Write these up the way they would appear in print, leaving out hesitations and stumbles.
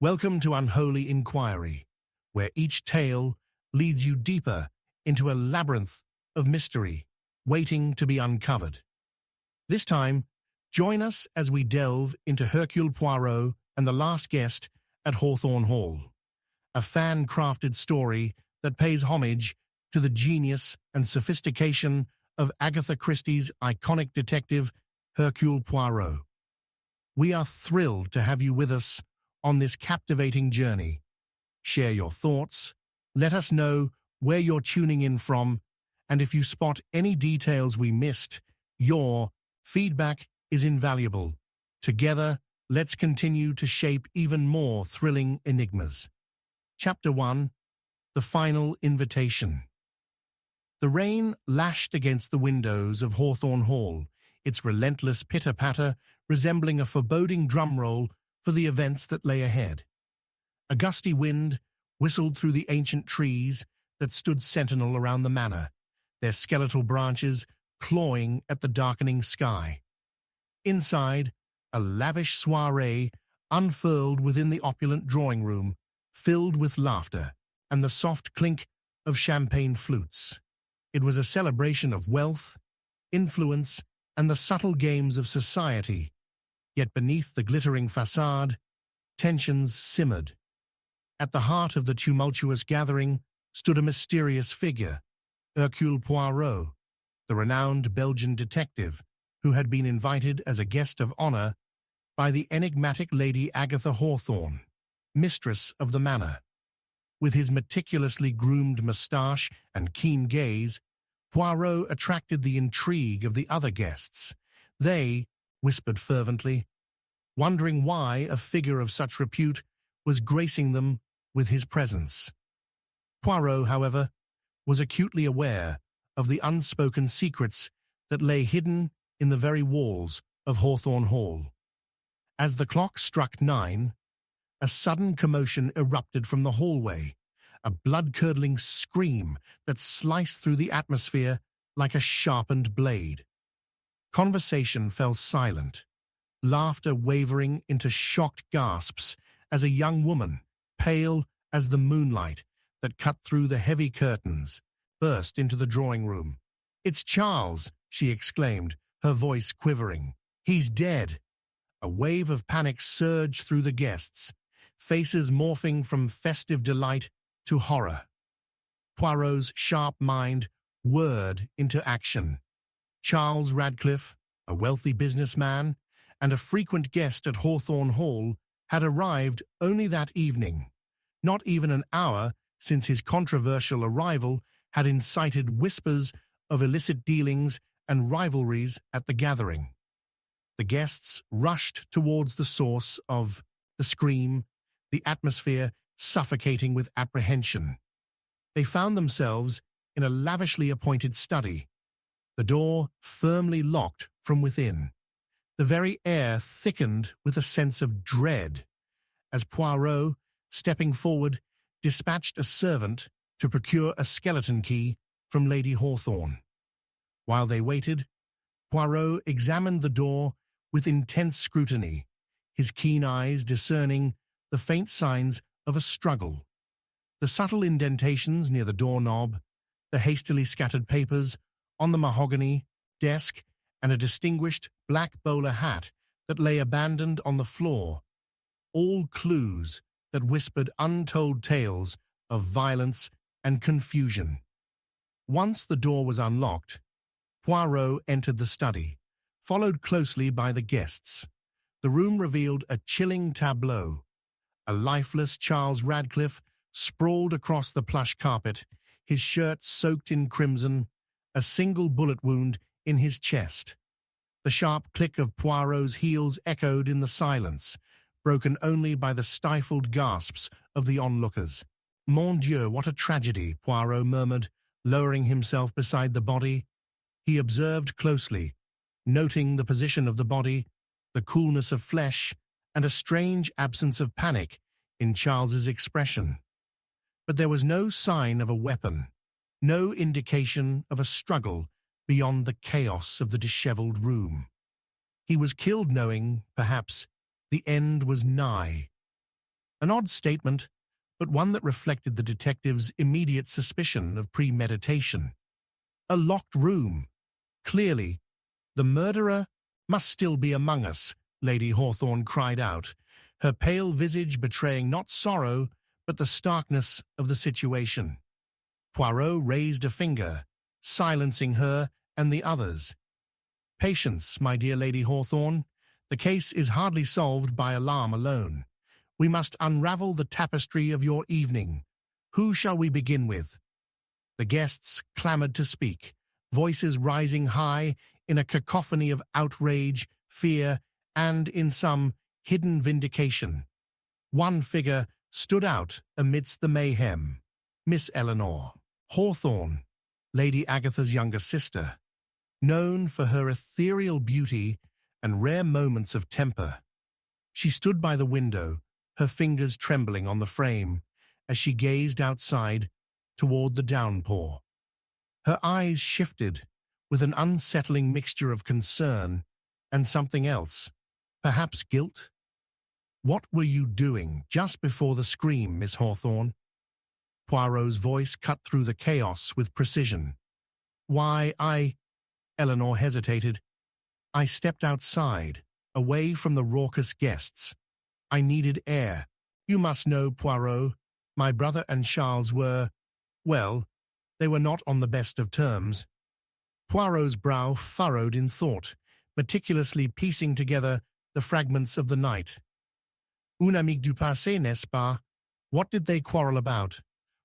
Welcome to Unholy Inquiry, where each tale leads you deeper into a labyrinth of mystery waiting to be uncovered. This time, join us as we delve into Hercule Poirot and the Last Guest at Hawthorne Hall, a fan-crafted story that pays homage to the genius and sophistication of Agatha Christie's iconic detective Hercule Poirot. We are thrilled to have you with us on this captivating journey. Share your thoughts, let us know where you're tuning in from, and if you spot any details we missed, your feedback is invaluable. Together, let's continue to shape even more thrilling enigmas. Chapter 1: The Final Invitation. The rain lashed against the windows of Hawthorne Hall, its relentless pitter-patter resembling a foreboding drumroll for the events that lay ahead. A gusty wind whistled through the ancient trees that stood sentinel around the manor, their skeletal branches clawing at the darkening sky. Inside, a lavish soiree unfurled within the opulent drawing room, filled with laughter and the soft clink of champagne flutes. It was a celebration of wealth, influence, and the subtle games of society. Yet beneath the glittering facade, tensions simmered. At the heart of the tumultuous gathering stood a mysterious figure, Hercule Poirot, the renowned Belgian detective who had been invited as a guest of honor by the enigmatic Lady Agatha Hawthorne, mistress of the manor. With his meticulously groomed moustache and keen gaze, Poirot attracted the intrigue of the other guests. They whispered fervently, wondering why a figure of such repute was gracing them with his presence. Poirot, however, was acutely aware of the unspoken secrets that lay hidden in the very walls of Hawthorne Hall. As the clock struck 9, a sudden commotion erupted from the hallway, a blood-curdling scream that sliced through the atmosphere like a sharpened blade. Conversation fell silent, laughter wavering into shocked gasps as a young woman, pale as the moonlight that cut through the heavy curtains, burst into the drawing room. "It's Charles," she exclaimed, her voice quivering. "He's dead." A wave of panic surged through the guests, faces morphing from festive delight to horror. Poirot's sharp mind whirred into action. Charles Radcliffe, a wealthy businessman and a frequent guest at Hawthorne Hall, had arrived only that evening. Not even an hour since his controversial arrival had incited whispers of illicit dealings and rivalries at the gathering. The guests rushed towards the source of the scream, the atmosphere suffocating with apprehension. They found themselves in a lavishly appointed study, the door firmly locked from within. The very air thickened with a sense of dread as Poirot, stepping forward, dispatched a servant to procure a skeleton key from Lady Hawthorne. While they waited, Poirot examined the door with intense scrutiny, his keen eyes discerning the faint signs of a struggle. The subtle indentations near the doorknob, the hastily scattered papers on the mahogany desk, and a distinguished black bowler hat that lay abandoned on the floor, all clues that whispered untold tales of violence and confusion. Once the door was unlocked, Poirot entered the study, followed closely by the guests. The room revealed a chilling tableau. A lifeless Charles Radcliffe sprawled across the plush carpet, his shirt soaked in crimson, a single bullet wound in his chest. The sharp click of Poirot's heels echoed in the silence, broken only by the stifled gasps of the onlookers. "Mon Dieu, what a tragedy," Poirot murmured, lowering himself beside the body. He observed closely, noting the position of the body, the coolness of flesh, and a strange absence of panic in Charles's expression. But there was no sign of a weapon, no indication of a struggle beyond the chaos of the disheveled room. He was killed knowing, perhaps, the end was nigh. An odd statement, but one that reflected the detective's immediate suspicion of premeditation. A locked room. Clearly, the murderer must still be among us, Lady Hawthorne cried out, her pale visage betraying not sorrow, but the starkness of the situation. Poirot raised a finger, silencing her and the others. Patience, my dear Lady Hawthorne. The case is hardly solved by alarm alone. We must unravel the tapestry of your evening. Who shall we begin with? The guests clamored to speak, voices rising high in a cacophony of outrage, fear, and, in some, hidden vindication. One figure stood out amidst the mayhem. Miss Eleanor Hawthorne, Lady Agatha's younger sister, known for her ethereal beauty and rare moments of temper. She stood by the window, her fingers trembling on the frame, as she gazed outside toward the downpour. Her eyes shifted with an unsettling mixture of concern and something else, perhaps guilt. What were you doing just before the scream, Miss Hawthorne? Poirot's voice cut through the chaos with precision. Why, Eleanor hesitated. I stepped outside, away from the raucous guests. I needed air. You must know, Poirot, my brother and Charles were, well, they were not on the best of terms. Poirot's brow furrowed in thought, meticulously piecing together the fragments of the night. Un ami du passé, n'est-ce pas? What did they quarrel about?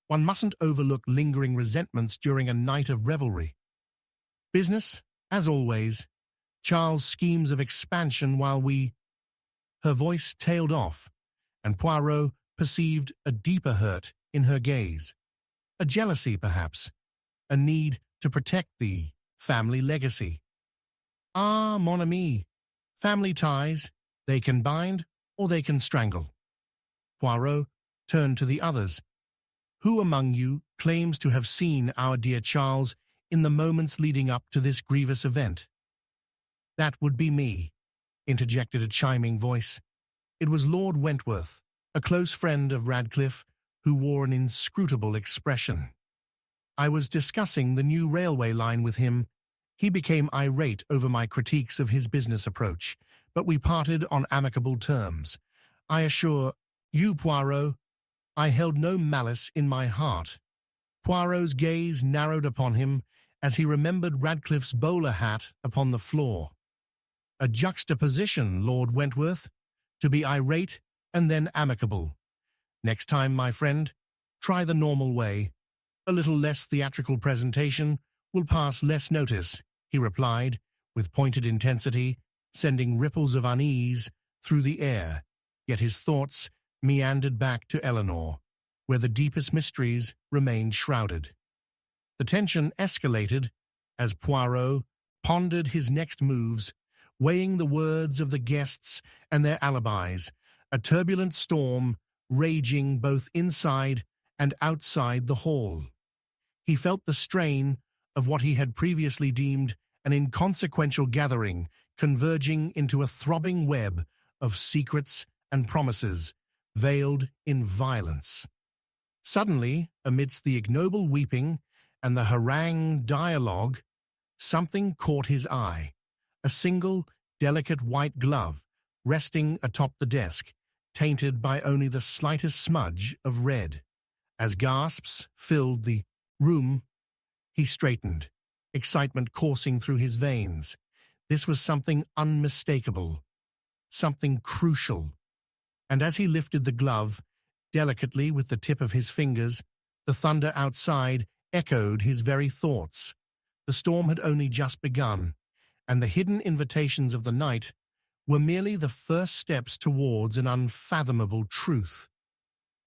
One mustn't overlook lingering resentments during a night of revelry. Business, as always. Charles' schemes of expansion while we... Her voice tailed off, and Poirot perceived a deeper hurt in her gaze. A jealousy, perhaps. A need to protect the family legacy. Ah, mon ami. Family ties, they can bind or they can strangle. Poirot turned to the others. Who among you claims to have seen our dear Charles in the moments leading up to this grievous event? That would be me, interjected a chiming voice. It was Lord Wentworth, a close friend of Radcliffe, who wore an inscrutable expression. I was discussing the new railway line with him. He became irate over my critiques of his business approach, but we parted on amicable terms. I assure you, Poirot, I held no malice in my heart. Poirot's gaze narrowed upon him as he remembered Radcliffe's bowler hat upon the floor. A juxtaposition, Lord Wentworth, to be irate and then amicable. Next time, my friend, try the normal way. A little less theatrical presentation will pass less notice, he replied, with pointed intensity, sending ripples of unease through the air, yet his thoughts meandered back to Eleanor, where the deepest mysteries remained shrouded. The tension escalated as Poirot pondered his next moves, weighing the words of the guests and their alibis, a turbulent storm raging both inside and outside the hall. He felt the strain of what he had previously deemed an inconsequential gathering converging into a throbbing web of secrets and promises, veiled in violence. Suddenly, amidst the ignoble weeping and the harangue dialogue, something caught his eye. A single, delicate white glove, resting atop the desk, tainted by only the slightest smudge of red. As gasps filled the room, he straightened, excitement coursing through his veins. This was something unmistakable, something crucial. And as he lifted the glove, delicately with the tip of his fingers, the thunder outside echoed his very thoughts. The storm had only just begun, and the hidden invitations of the night were merely the first steps towards an unfathomable truth.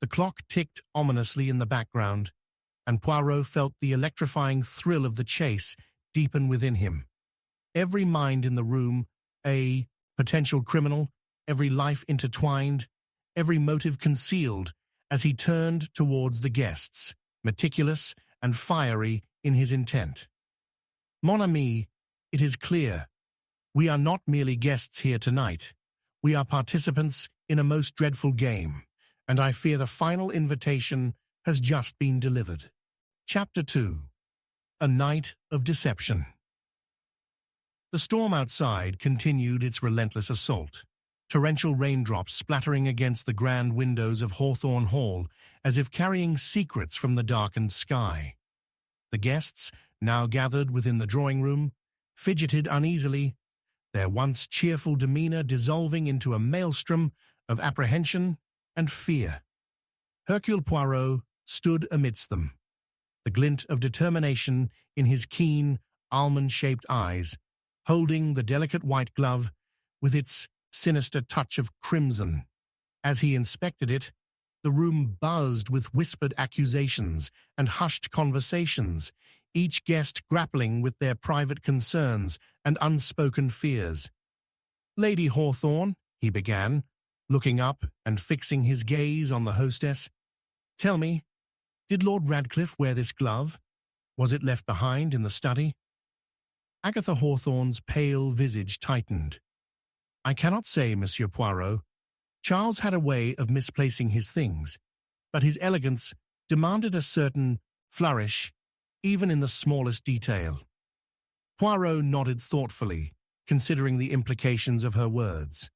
The clock ticked ominously in the background, and Poirot felt the electrifying thrill of the chase deepen within him. Every mind in the room, a potential criminal, every life intertwined, every motive concealed, as he turned towards the guests, meticulous and fiery in his intent. Mon ami, it is clear. We are not merely guests here tonight. We are participants in a most dreadful game, and I fear the final invitation has just been delivered. Chapter 2. A Night of Deception. The storm outside continued its relentless assault, torrential raindrops splattering against the grand windows of Hawthorne Hall as if carrying secrets from the darkened sky. The guests, now gathered within the drawing room, fidgeted uneasily, their once cheerful demeanor dissolving into a maelstrom of apprehension and fear. Hercule Poirot stood amidst them, the glint of determination in his keen, almond-shaped eyes, holding the delicate white glove with its sinister touch of crimson. As he inspected it, the room buzzed with whispered accusations and hushed conversations, each guest grappling with their private concerns and unspoken fears. "Lady Hawthorne," he began, looking up and fixing his gaze on the hostess, "tell me, did Lord Radcliffe wear this glove? Was it left behind in the study?" Agatha Hawthorne's pale visage tightened. "I cannot say, Monsieur Poirot. Charles had a way of misplacing his things, but his elegance demanded a certain flourish, even in the smallest detail." Poirot nodded thoughtfully, considering the implications of her words.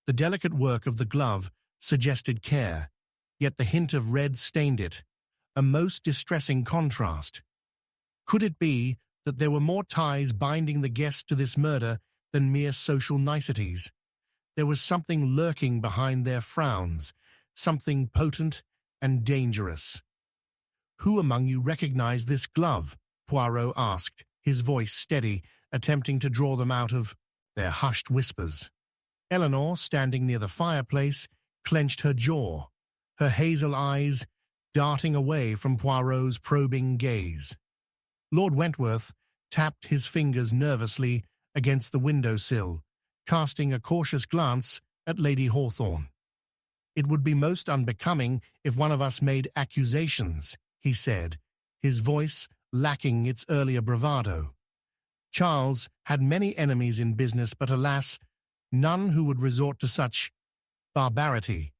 The delicate work of the glove suggested care, yet the hint of red stained it, a most distressing contrast. Could it be that there were more ties binding the guest to this murder than mere social niceties? There was something lurking behind their frowns, something potent and dangerous. "Who among you recognized this glove?" Poirot asked, his voice steady, attempting to draw them out of their hushed whispers. Eleanor, standing near the fireplace, clenched her jaw, her hazel eyes darting away from Poirot's probing gaze. Lord Wentworth tapped his fingers nervously against the window-sill, casting a cautious glance at Lady Hawthorne. "It would be most unbecoming if one of us made accusations," he said, his voice lacking its earlier bravado. Charles had many enemies in business, but alas, none who would resort to such barbarity.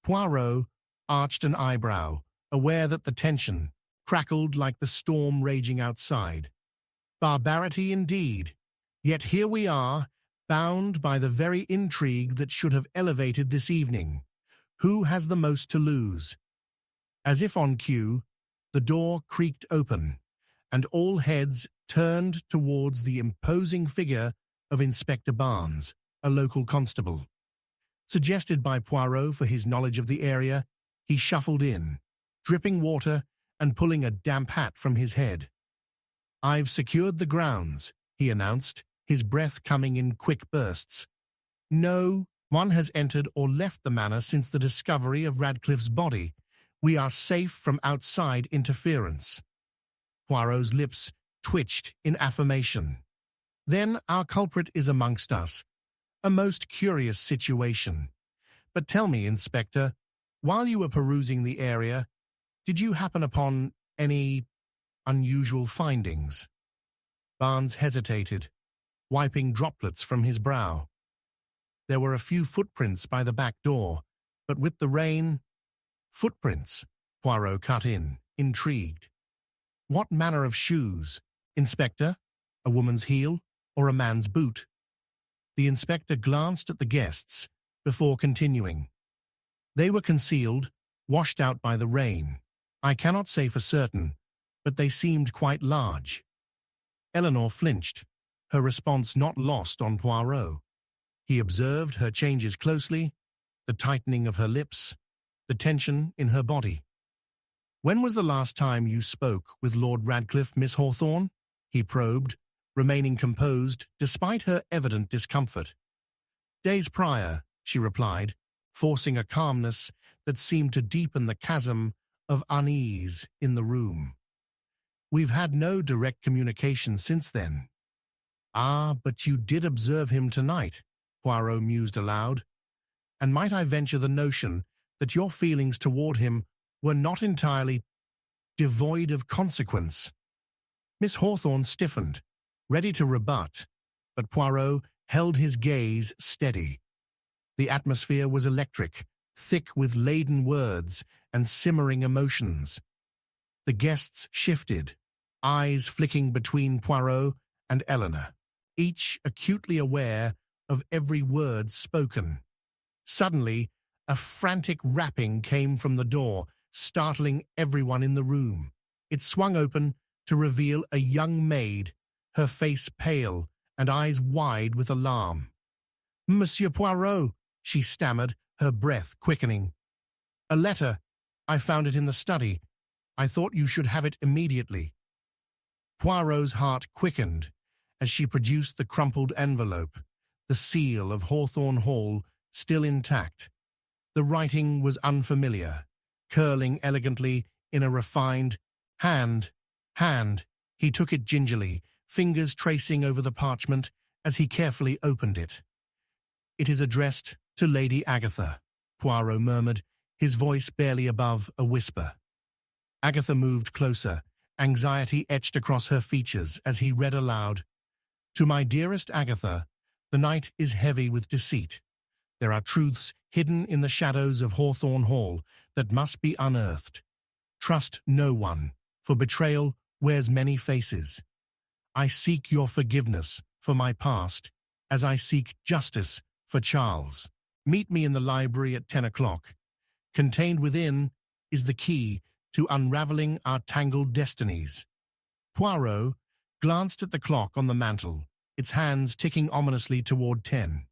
Poirot arched an eyebrow, aware that the tension crackled like the storm raging outside. Barbarity indeed, yet here we are, bound by the very intrigue that should have elevated this evening. Who has the most to lose? As if on cue, the door creaked open, and all heads turned towards the imposing figure of Inspector Barnes, a local constable. Suggested by Poirot for his knowledge of the area, he shuffled in, dripping water and pulling a damp hat from his head. "I've secured the grounds," he announced, his breath coming in quick bursts. "No one has entered or left the manor since the discovery of Radcliffe's body. We are safe from outside interference." Poirot's lips twitched in affirmation. "Then our culprit is amongst us. A most curious situation. But tell me, Inspector, while you were perusing the area, did you happen upon any unusual findings?" Barnes hesitated, wiping droplets from his brow. "There were a few footprints by the back door, but with the rain—" "Footprints," Poirot cut in, intrigued. "What manner of shoes, Inspector? A woman's heel or a man's boot?" The inspector glanced at the guests before continuing. "They were concealed, washed out by the rain. I cannot say for certain, but they seemed quite large." Eleanor flinched, her response not lost on Poirot. He observed her changes closely, the tightening of her lips, the tension in her body. "When was the last time you spoke with Lord Radcliffe, Miss Hawthorne?" he probed, remaining composed despite her evident discomfort. "Days prior," she replied, forcing a calmness that seemed to deepen the chasm of unease in the room. "We've had no direct communication since then." "Ah, but you did observe him tonight," Poirot mused aloud. "And might I venture the notion that your feelings toward him were not entirely devoid of consequence?" Miss Hawthorne stiffened, ready to rebut, but Poirot held his gaze steady. The atmosphere was electric, thick with laden words and simmering emotions. The guests shifted, eyes flicking between Poirot and Eleanor, each acutely aware of every word spoken. Suddenly, a frantic rapping came from the door, startling everyone in the room. It swung open to reveal a young maid, her face pale and eyes wide with alarm. "Monsieur Poirot," she stammered, her breath quickening. "A letter. I found it in the study. I thought you should have it immediately." Poirot's heart quickened as she produced the crumpled envelope, the seal of Hawthorne Hall still intact. The writing was unfamiliar, curling elegantly in a refined hand. He took it gingerly, fingers tracing over the parchment as he carefully opened it. "It is addressed to Lady Agatha," Poirot murmured, his voice barely above a whisper. Agatha moved closer, anxiety etched across her features as he read aloud. "To my dearest Agatha, the night is heavy with deceit. There are truths hidden in the shadows of Hawthorne Hall that must be unearthed. Trust no one, for betrayal wears many faces. I seek your forgiveness for my past, as I seek justice for Charles. Meet me in the library at 10 o'clock. Contained within is the key to unraveling our tangled destinies." Poirot glanced at the clock on the mantel, its hands ticking ominously toward 10.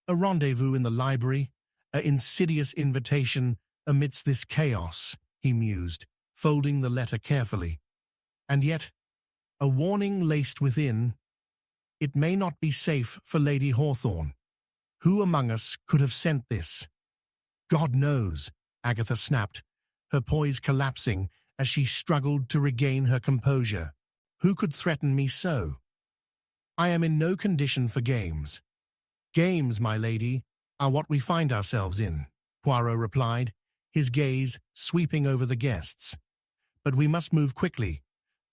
A rendezvous in the library, an insidious invitation amidst this chaos, he mused, folding the letter carefully. And yet, a warning laced within. It may not be safe for Lady Hawthorne. Who among us could have sent this? "God knows," Agatha snapped, her poise collapsing as she struggled to regain her composure. "Who could threaten me so? I am in no condition for games." "Games, my lady, are what we find ourselves in," Poirot replied, his gaze sweeping over the guests. "But we must move quickly,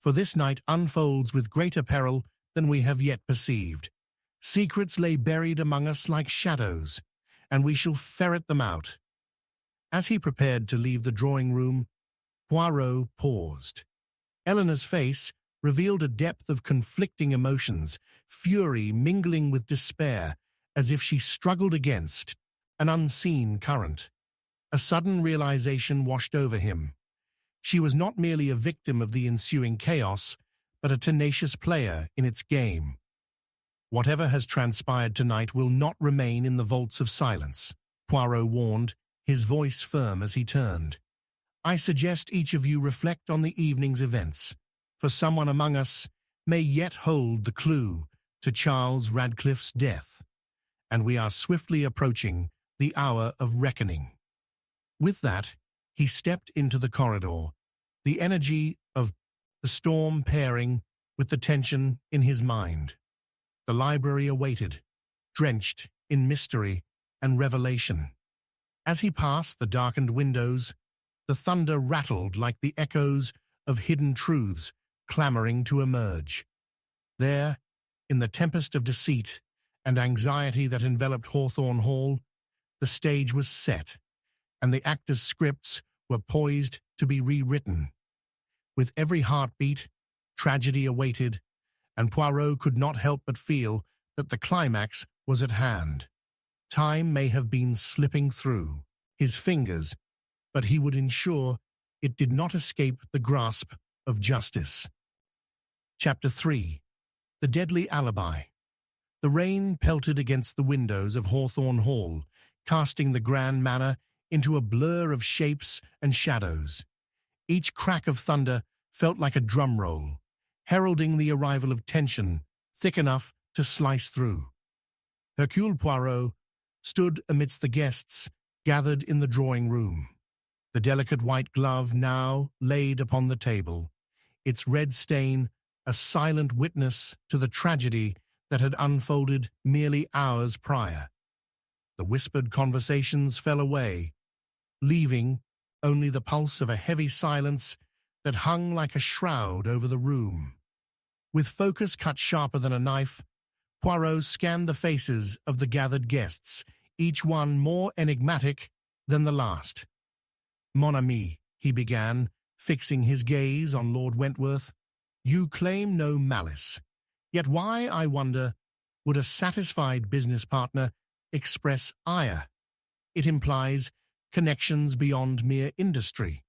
for this night unfolds with greater peril than we have yet perceived. Secrets lay buried among us like shadows, and we shall ferret them out." As he prepared to leave the drawing room, Poirot paused. Eleanor's face revealed a depth of conflicting emotions, fury mingling with despair, as if she struggled against an unseen current. A sudden realization washed over him. She was not merely a victim of the ensuing chaos, but a tenacious player in its game. "Whatever has transpired tonight will not remain in the vaults of silence," Poirot warned, his voice firm as he turned. "I suggest each of you reflect on the evening's events, for someone among us may yet hold the clue to Charles Radcliffe's death, and we are swiftly approaching the hour of reckoning." With that, he stepped into the corridor, the energy of the storm pairing with the tension in his mind. The library awaited, drenched in mystery and revelation. As he passed the darkened windows, the thunder rattled like the echoes of hidden truths clamoring to emerge. There, in the tempest of deceit and anxiety that enveloped Hawthorne Hall, the stage was set, and the actors' scripts were poised to be rewritten. With every heartbeat, tragedy awaited, and Poirot could not help but feel that the climax was at hand. Time may have been slipping through his fingers, but he would ensure it did not escape the grasp of justice. Chapter 3. The Deadly Alibi. The rain pelted against the windows of Hawthorne Hall, casting the grand manor into a blur of shapes and shadows. Each crack of thunder felt like a drum roll, heralding the arrival of tension thick enough to slice through. Hercule Poirot stood amidst the guests gathered in the drawing room, the delicate white glove now laid upon the table, its red stain a silent witness to the tragedy that had unfolded merely hours prior. The whispered conversations fell away, leaving only the pulse of a heavy silence that hung like a shroud over the room. With focus cut sharper than a knife, Poirot scanned the faces of the gathered guests, each one more enigmatic than the last. "Mon ami," he began, fixing his gaze on Lord Wentworth, "you claim no malice. Yet why, I wonder, would a satisfied business partner express ire? It implies connections beyond mere industry."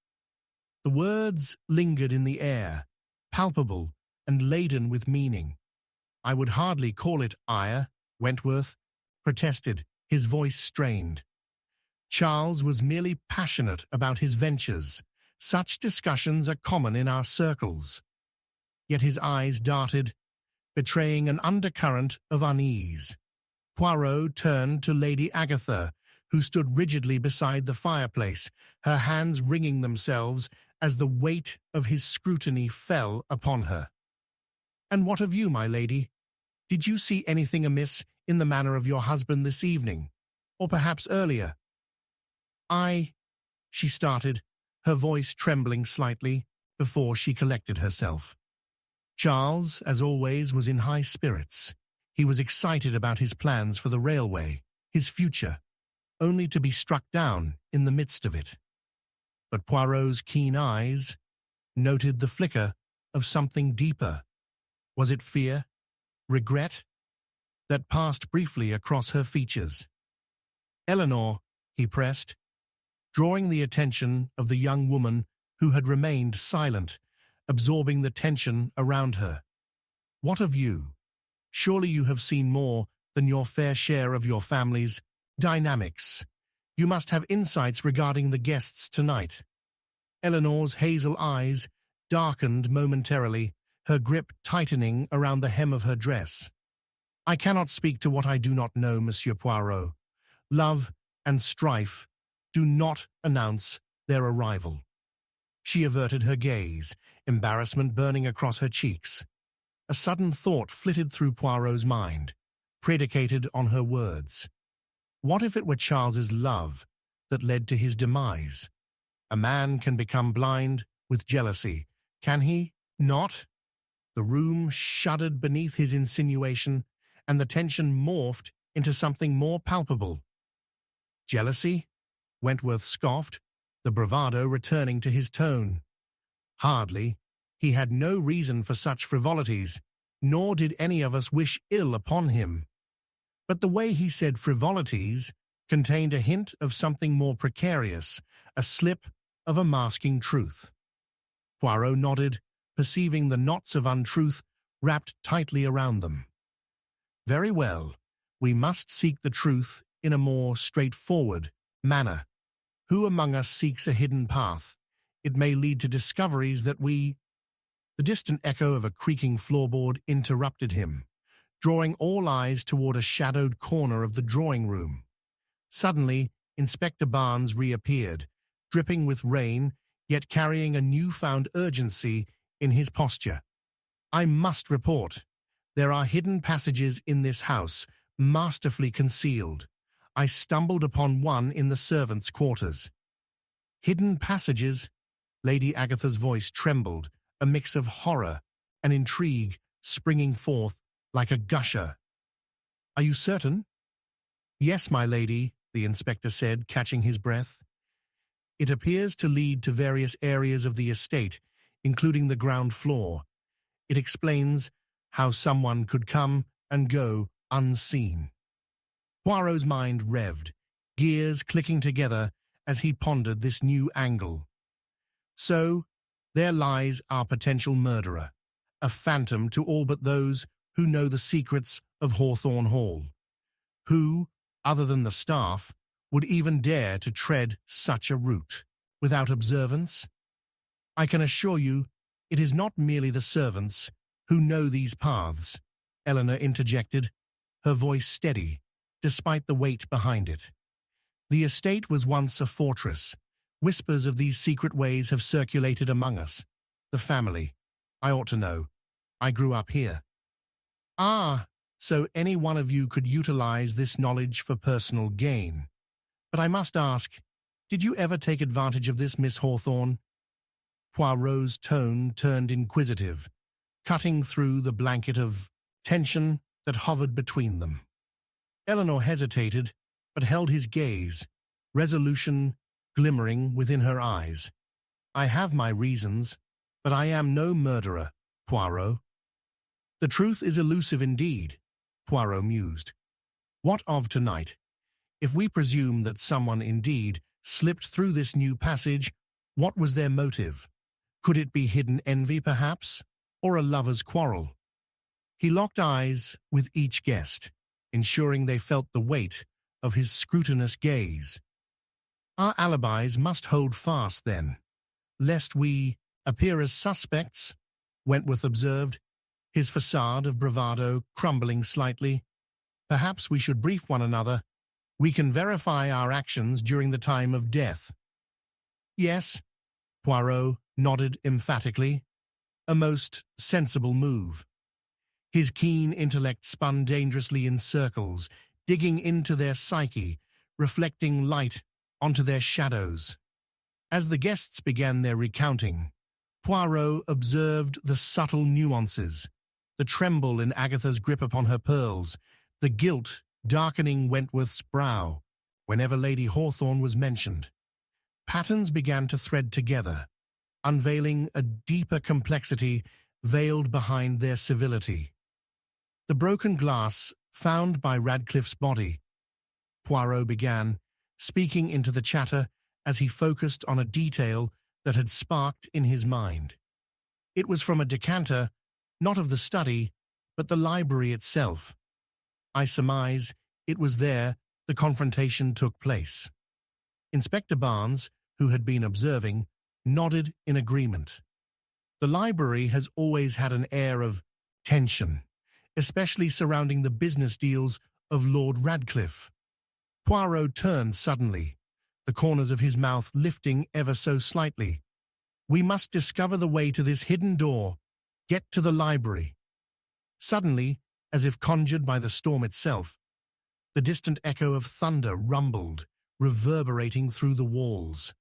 The words lingered in the air, palpable and laden with meaning. "I would hardly call it ire," Wentworth protested, his voice strained. "Charles was merely passionate about his ventures. Such discussions are common in our circles." Yet his eyes darted, betraying an undercurrent of unease. Poirot turned to Lady Agatha, who stood rigidly beside the fireplace, her hands wringing themselves as the weight of his scrutiny fell upon her. "And what of you, my lady? Did you see anything amiss in the manner of your husband this evening, or perhaps earlier?" She started, her voice trembling slightly before she collected herself. Charles, as always, was in high spirits. He was excited about his plans for the railway, his future, only to be struck down in the midst of it. But Poirot's keen eyes noted the flicker of something deeper. Was it fear, regret, that passed briefly across her features? "Eleanor," he pressed, drawing the attention of the young woman who had remained silent, absorbing the tension around her. "What of you? Surely you have seen more than your fair share of your family's dynamics. You must have insights regarding the guests tonight." Eleanor's hazel eyes darkened momentarily, her grip tightening around the hem of her dress. "I cannot speak to what I do not know, Monsieur Poirot. Love and strife do not announce their arrival." She averted her gaze, embarrassment burning across her cheeks. A sudden thought flitted through Poirot's mind, predicated on her words. What if it were Charles's love that led to his demise? A man can become blind with jealousy, can he not? The room shuddered beneath his insinuation, and the tension morphed into something more palpable. "Jealousy?" Wentworth scoffed, the bravado returning to his tone. "Hardly. He had no reason for such frivolities, nor did any of us wish ill upon him. But the way he said frivolities contained a hint of something more precarious, a slip of a masking truth." Poirot nodded, perceiving the knots of untruth wrapped tightly around them. "Very well, we must seek the truth in a more straightforward manner. Who among us seeks a hidden path? It may lead to discoveries that we—" The distant echo of a creaking floorboard interrupted him, drawing all eyes toward a shadowed corner of the drawing-room. Suddenly, Inspector Barnes reappeared, dripping with rain, yet carrying a newfound urgency in his posture. "I must report. There are hidden passages in this house, masterfully concealed. I stumbled upon one in the servants' quarters." "Hidden passages?" Lady Agatha's voice trembled, a mix of horror and intrigue springing forth like a gusher. "Are you certain?" "Yes, my lady," the inspector said, catching his breath. "It appears to lead to various areas of the estate, including the ground floor. It explains how someone could come and go unseen." Poirot's mind revved, gears clicking together as he pondered this new angle. So, there lies our potential murderer, a phantom to all but those who know the secrets of Hawthorne Hall. Who, other than the staff, would even dare to tread such a route without observance? "I can assure you it is not merely the servants who know these paths," Eleanor interjected, her voice steady, despite the weight behind it. "The estate was once a fortress. Whispers of these secret ways have circulated among us. The family. I ought to know. I grew up here." "Ah, so any one of you could utilize this knowledge for personal gain. But I must ask, did you ever take advantage of this, Miss Hawthorne?" Poirot's tone turned inquisitive, cutting through the blanket of tension that hovered between them. Eleanor hesitated, but held his gaze, resolution glimmering within her eyes. "I have my reasons, but I am no murderer, Poirot." "The truth is elusive indeed," Poirot mused. "What of tonight? If we presume that someone indeed slipped through this new passage, what was their motive? Could it be hidden envy, perhaps, or a lover's quarrel?" He locked eyes with each guest, ensuring they felt the weight of his scrutinous gaze. "Our alibis must hold fast, then, lest we appear as suspects," Wentworth observed, his facade of bravado crumbling slightly. "Perhaps we should brief one another. We can verify our actions during the time of death." "Yes," Poirot nodded emphatically. "A most sensible move." His keen intellect spun dangerously in circles, digging into their psyche, reflecting light onto their shadows. As the guests began their recounting, Poirot observed the subtle nuances, the tremble in Agatha's grip upon her pearls, the guilt darkening Wentworth's brow whenever Lady Hawthorne was mentioned. Patterns began to thread together, unveiling a deeper complexity veiled behind their civility. "The broken glass found by Radcliffe's body," Poirot began, speaking into the chatter as he focused on a detail that had sparked in his mind. "It was from a decanter, not of the study, but the library itself. I surmise it was there the confrontation took place." Inspector Barnes, who had been observing, nodded in agreement. "The library has always had an air of tension, especially surrounding the business deals of Lord Radcliffe." Poirot turned suddenly, the corners of his mouth lifting ever so slightly. "We must discover the way to this hidden door. Get to the library." Suddenly, as if conjured by the storm itself, the distant echo of thunder rumbled, reverberating through the walls.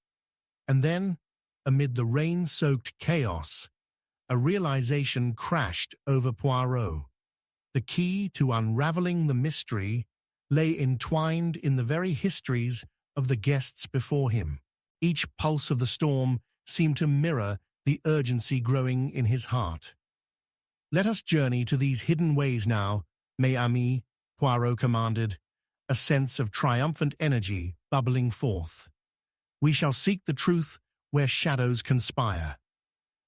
And then, amid the rain-soaked chaos, a realization crashed over Poirot. The key to unraveling the mystery lay entwined in the very histories of the guests before him. Each pulse of the storm seemed to mirror the urgency growing in his heart. "Let us journey to these hidden ways now, mes amis," Poirot commanded, a sense of triumphant energy bubbling forth. "We shall seek the truth where shadows conspire.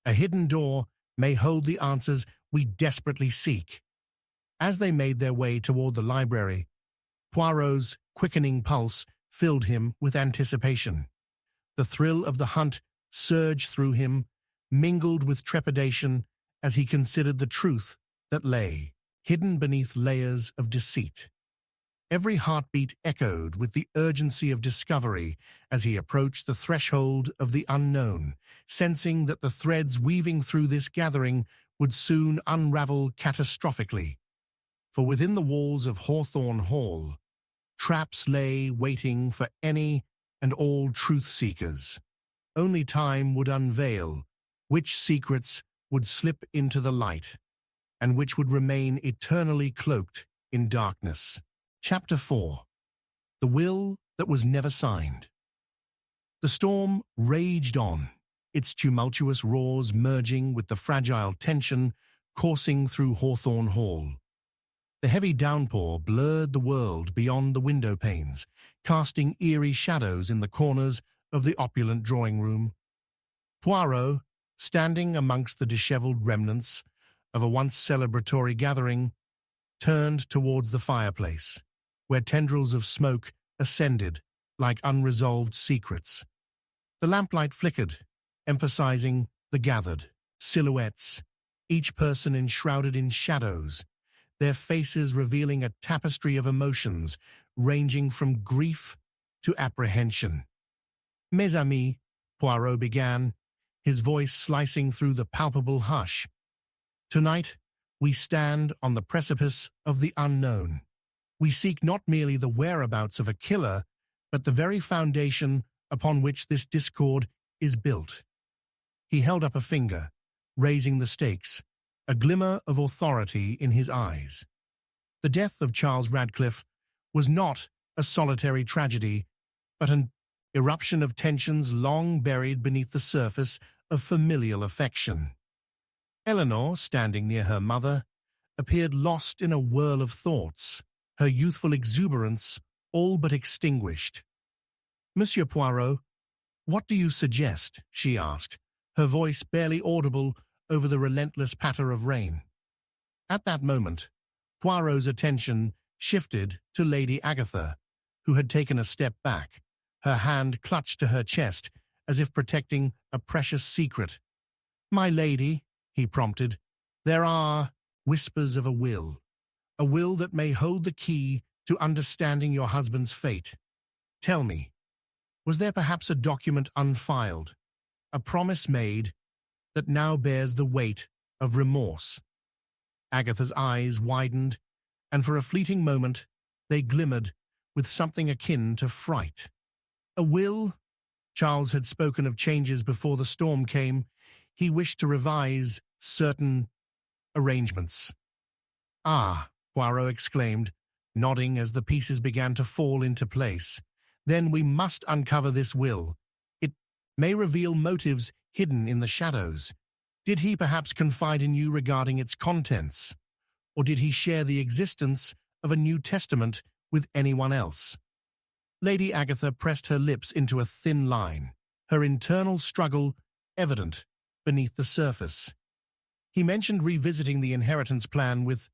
A hidden door may hold the answers we desperately seek." As they made their way toward the library, Poirot's quickening pulse filled him with anticipation. The thrill of the hunt surged through him, mingled with trepidation as he considered the truth that lay hidden beneath layers of deceit. Every heartbeat echoed with the urgency of discovery as he approached the threshold of the unknown, sensing that the threads weaving through this gathering would soon unravel catastrophically. For within the walls of Hawthorne Hall, traps lay waiting for any and all truth-seekers. Only time would unveil which secrets would slip into the light, and which would remain eternally cloaked in darkness. Chapter 4. The Will That Was Never Signed. The storm raged on, its tumultuous roars merging with the fragile tension coursing through Hawthorne Hall. The heavy downpour blurred the world beyond the window panes, casting eerie shadows in the corners of the opulent drawing-room. Poirot, standing amongst the disheveled remnants of a once celebratory gathering, turned towards the fireplace, where tendrils of smoke ascended like unresolved secrets. The lamplight flickered, emphasizing the gathered silhouettes, each person enshrouded in shadows, their faces revealing a tapestry of emotions ranging from grief to apprehension. "Mes amis," Poirot began, his voice slicing through the palpable hush. "Tonight, we stand on the precipice of the unknown. We seek not merely the whereabouts of a killer, but the very foundation upon which this discord is built." He held up a finger, raising the stakes, a glimmer of authority in his eyes. The death of Charles Radcliffe was not a solitary tragedy, but an eruption of tensions long buried beneath the surface of familial affection. Eleanor, standing near her mother, appeared lost in a whirl of thoughts, her youthful exuberance all but extinguished. "Monsieur Poirot, what do you suggest?" she asked, her voice barely audible over the relentless patter of rain. At that moment, Poirot's attention shifted to Lady Agatha, who had taken a step back, her hand clutched to her chest as if protecting a precious secret. "My lady," he prompted, "there are whispers of a will that may hold the key to understanding your husband's fate. Tell me, was there perhaps a document unfiled, a promise made, that now bears the weight of remorse?" Agatha's eyes widened, and for a fleeting moment they glimmered with something akin to fright. A will? Charles had spoken of changes before the storm came. He wished to revise certain arrangements. "Ah," Poirot exclaimed, nodding as the pieces began to fall into place. "Then we must uncover this will. It may reveal motives hidden in the shadows. Did he perhaps confide in you regarding its contents? Or did he share the existence of a New Testament with anyone else?" Lady Agatha pressed her lips into a thin line, her internal struggle evident beneath the surface. "He mentioned revisiting the inheritance plan with...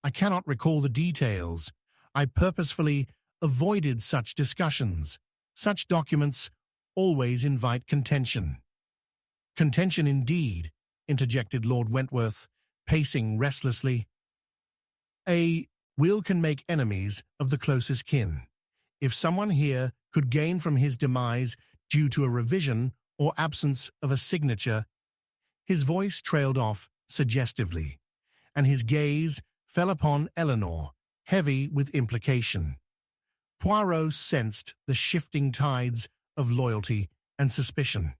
I cannot recall the details. I purposefully avoided such discussions. Such documents always invite contention." "Contention indeed," interjected Lord Wentworth, pacing restlessly. "A will can make enemies of the closest kin. If someone here could gain from his demise due to a revision or absence of a signature..." His voice trailed off suggestively, and his gaze fell upon Eleanor, heavy with implication. Poirot sensed the shifting tides of loyalty and suspicion.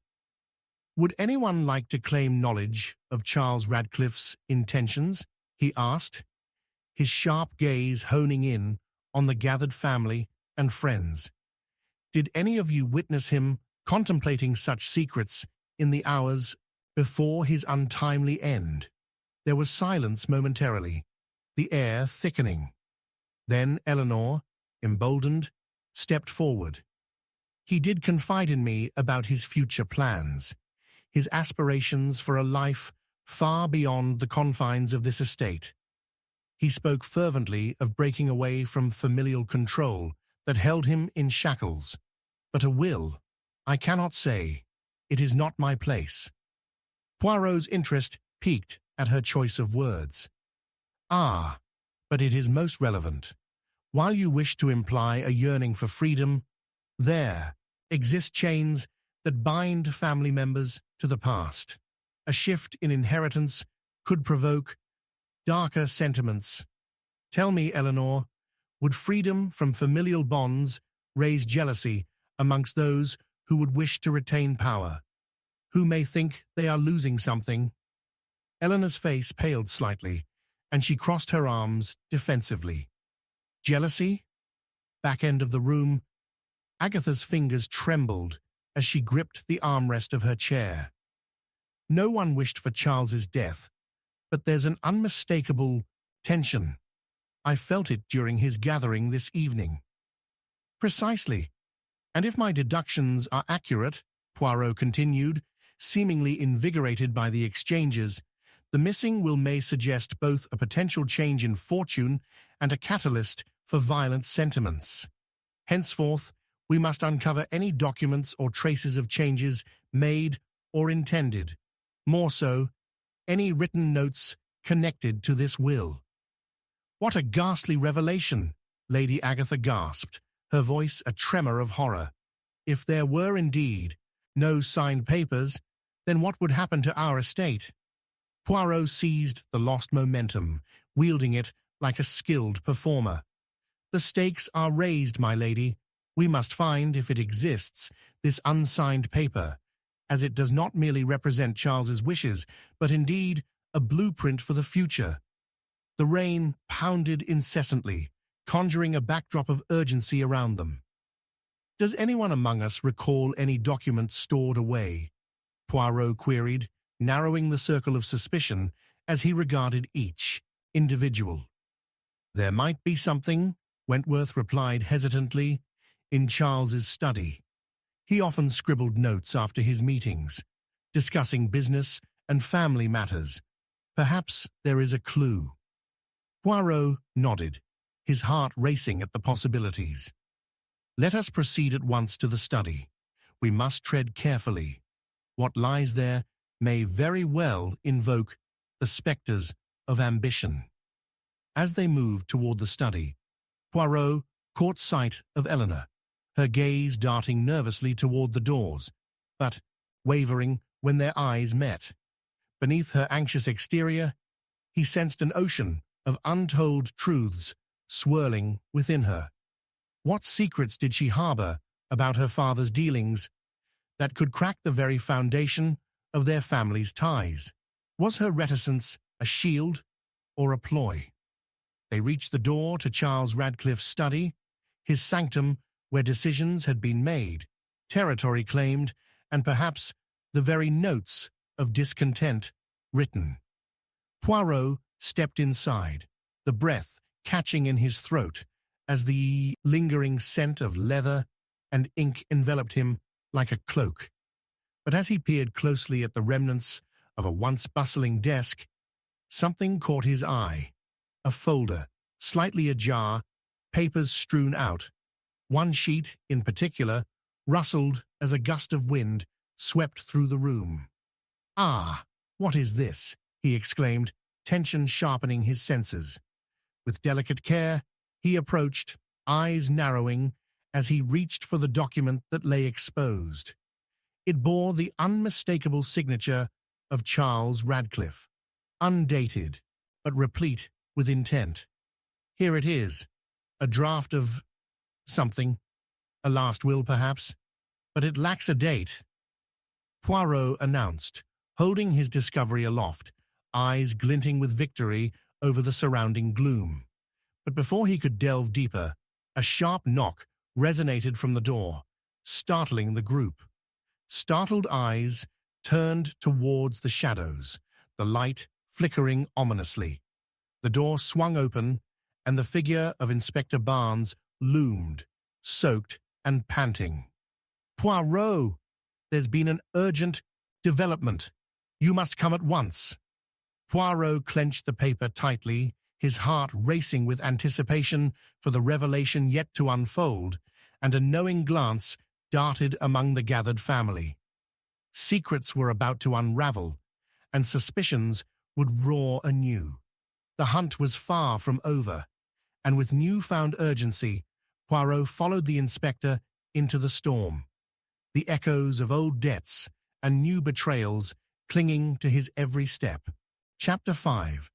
"Would anyone like to claim knowledge of Charles Radcliffe's intentions?" he asked, his sharp gaze honing in on the gathered family and friends. "Did any of you witness him contemplating such secrets in the hours before his untimely end?" There was silence momentarily, the air thickening. Then Eleanor, emboldened, stepped forward. "He did confide in me about his future plans, his aspirations for a life far beyond the confines of this estate. He spoke fervently of breaking away from familial control that held him in shackles. But a will, I cannot say. It is not my place." Poirot's interest piqued at her choice of words. "Ah, but it is most relevant. While you wish to imply a yearning for freedom, there exist chains that bind family members to the past. A shift in inheritance could provoke darker sentiments. Tell me, Eleanor, would freedom from familial bonds raise jealousy amongst those who would wish to retain power, who may think they are losing something?" Eleanor's face paled slightly, and she crossed her arms defensively. "Jealousy?" Back end of the room, Agatha's fingers trembled as she gripped the armrest of her chair. "No one wished for Charles's death, but there's an unmistakable tension. I felt it during his gathering this evening." "Precisely. And if my deductions are accurate," Poirot continued, seemingly invigorated by the exchanges, "the missing will may suggest both a potential change in fortune and a catalyst for violent sentiments. Henceforth, we must uncover any documents or traces of changes made or intended. More so, any written notes connected to this will." "What a ghastly revelation!" Lady Agatha gasped, her voice a tremor of horror. "If there were indeed no signed papers, then what would happen to our estate?" Poirot seized the lost momentum, wielding it like a skilled performer. "The stakes are raised, my lady. We must find, if it exists, this unsigned paper, as it does not merely represent Charles's wishes, but indeed a blueprint for the future." The rain pounded incessantly, conjuring a backdrop of urgency around them. Does anyone among us recall any documents stored away? Poirot queried, narrowing the circle of suspicion as he regarded each individual. There might be something, Wentworth replied hesitantly, in Charles's study. He often scribbled notes after his meetings, discussing business and family matters. Perhaps there is a clue. Poirot nodded, his heart racing at the possibilities. Let us proceed at once to the study. We must tread carefully. What lies there may very well invoke the spectres of ambition. As they moved toward the study, Poirot caught sight of Eleanor, her gaze darting nervously toward the doors, but wavering when their eyes met. Beneath her anxious exterior, he sensed an ocean of untold truths swirling within her. What secrets did she harbor about her father's dealings that could crack the very foundation of their family's ties? Was her reticence a shield or a ploy? They reached the door to Charles Radcliffe's study, his sanctum where decisions had been made, territory claimed, and perhaps the very notes of discontent written. Poirot stepped inside, the breath catching in his throat as the lingering scent of leather and ink enveloped him like a cloak. But as he peered closely at the remnants of a once bustling desk, something caught his eye. A folder, slightly ajar, papers strewn out. One sheet, in particular, rustled as a gust of wind swept through the room. "Ah, what is this?" he exclaimed, tension sharpening his senses. With delicate care, he approached, eyes narrowing, as he reached for the document that lay exposed. It bore the unmistakable signature of Charles Radcliffe, undated, but replete with intent. Here it is, a draft of something, a last will perhaps, but it lacks a date. Poirot announced, holding his discovery aloft, eyes glinting with victory over the surrounding gloom. But before he could delve deeper, a sharp knock resonated from the door, startling the group. Startled eyes turned towards the shadows, the light flickering ominously. The door swung open, and the figure of Inspector Barnes loomed, soaked and panting. "Poirot, there's been an urgent development. You must come at once." Poirot clenched the paper tightly, his heart racing with anticipation for the revelation yet to unfold, and a knowing glance darted among the gathered family. Secrets were about to unravel, and suspicions would roar anew. The hunt was far from over, and with newfound urgency, Poirot followed the inspector into the storm, the echoes of old debts and new betrayals clinging to his every step. Chapter 5.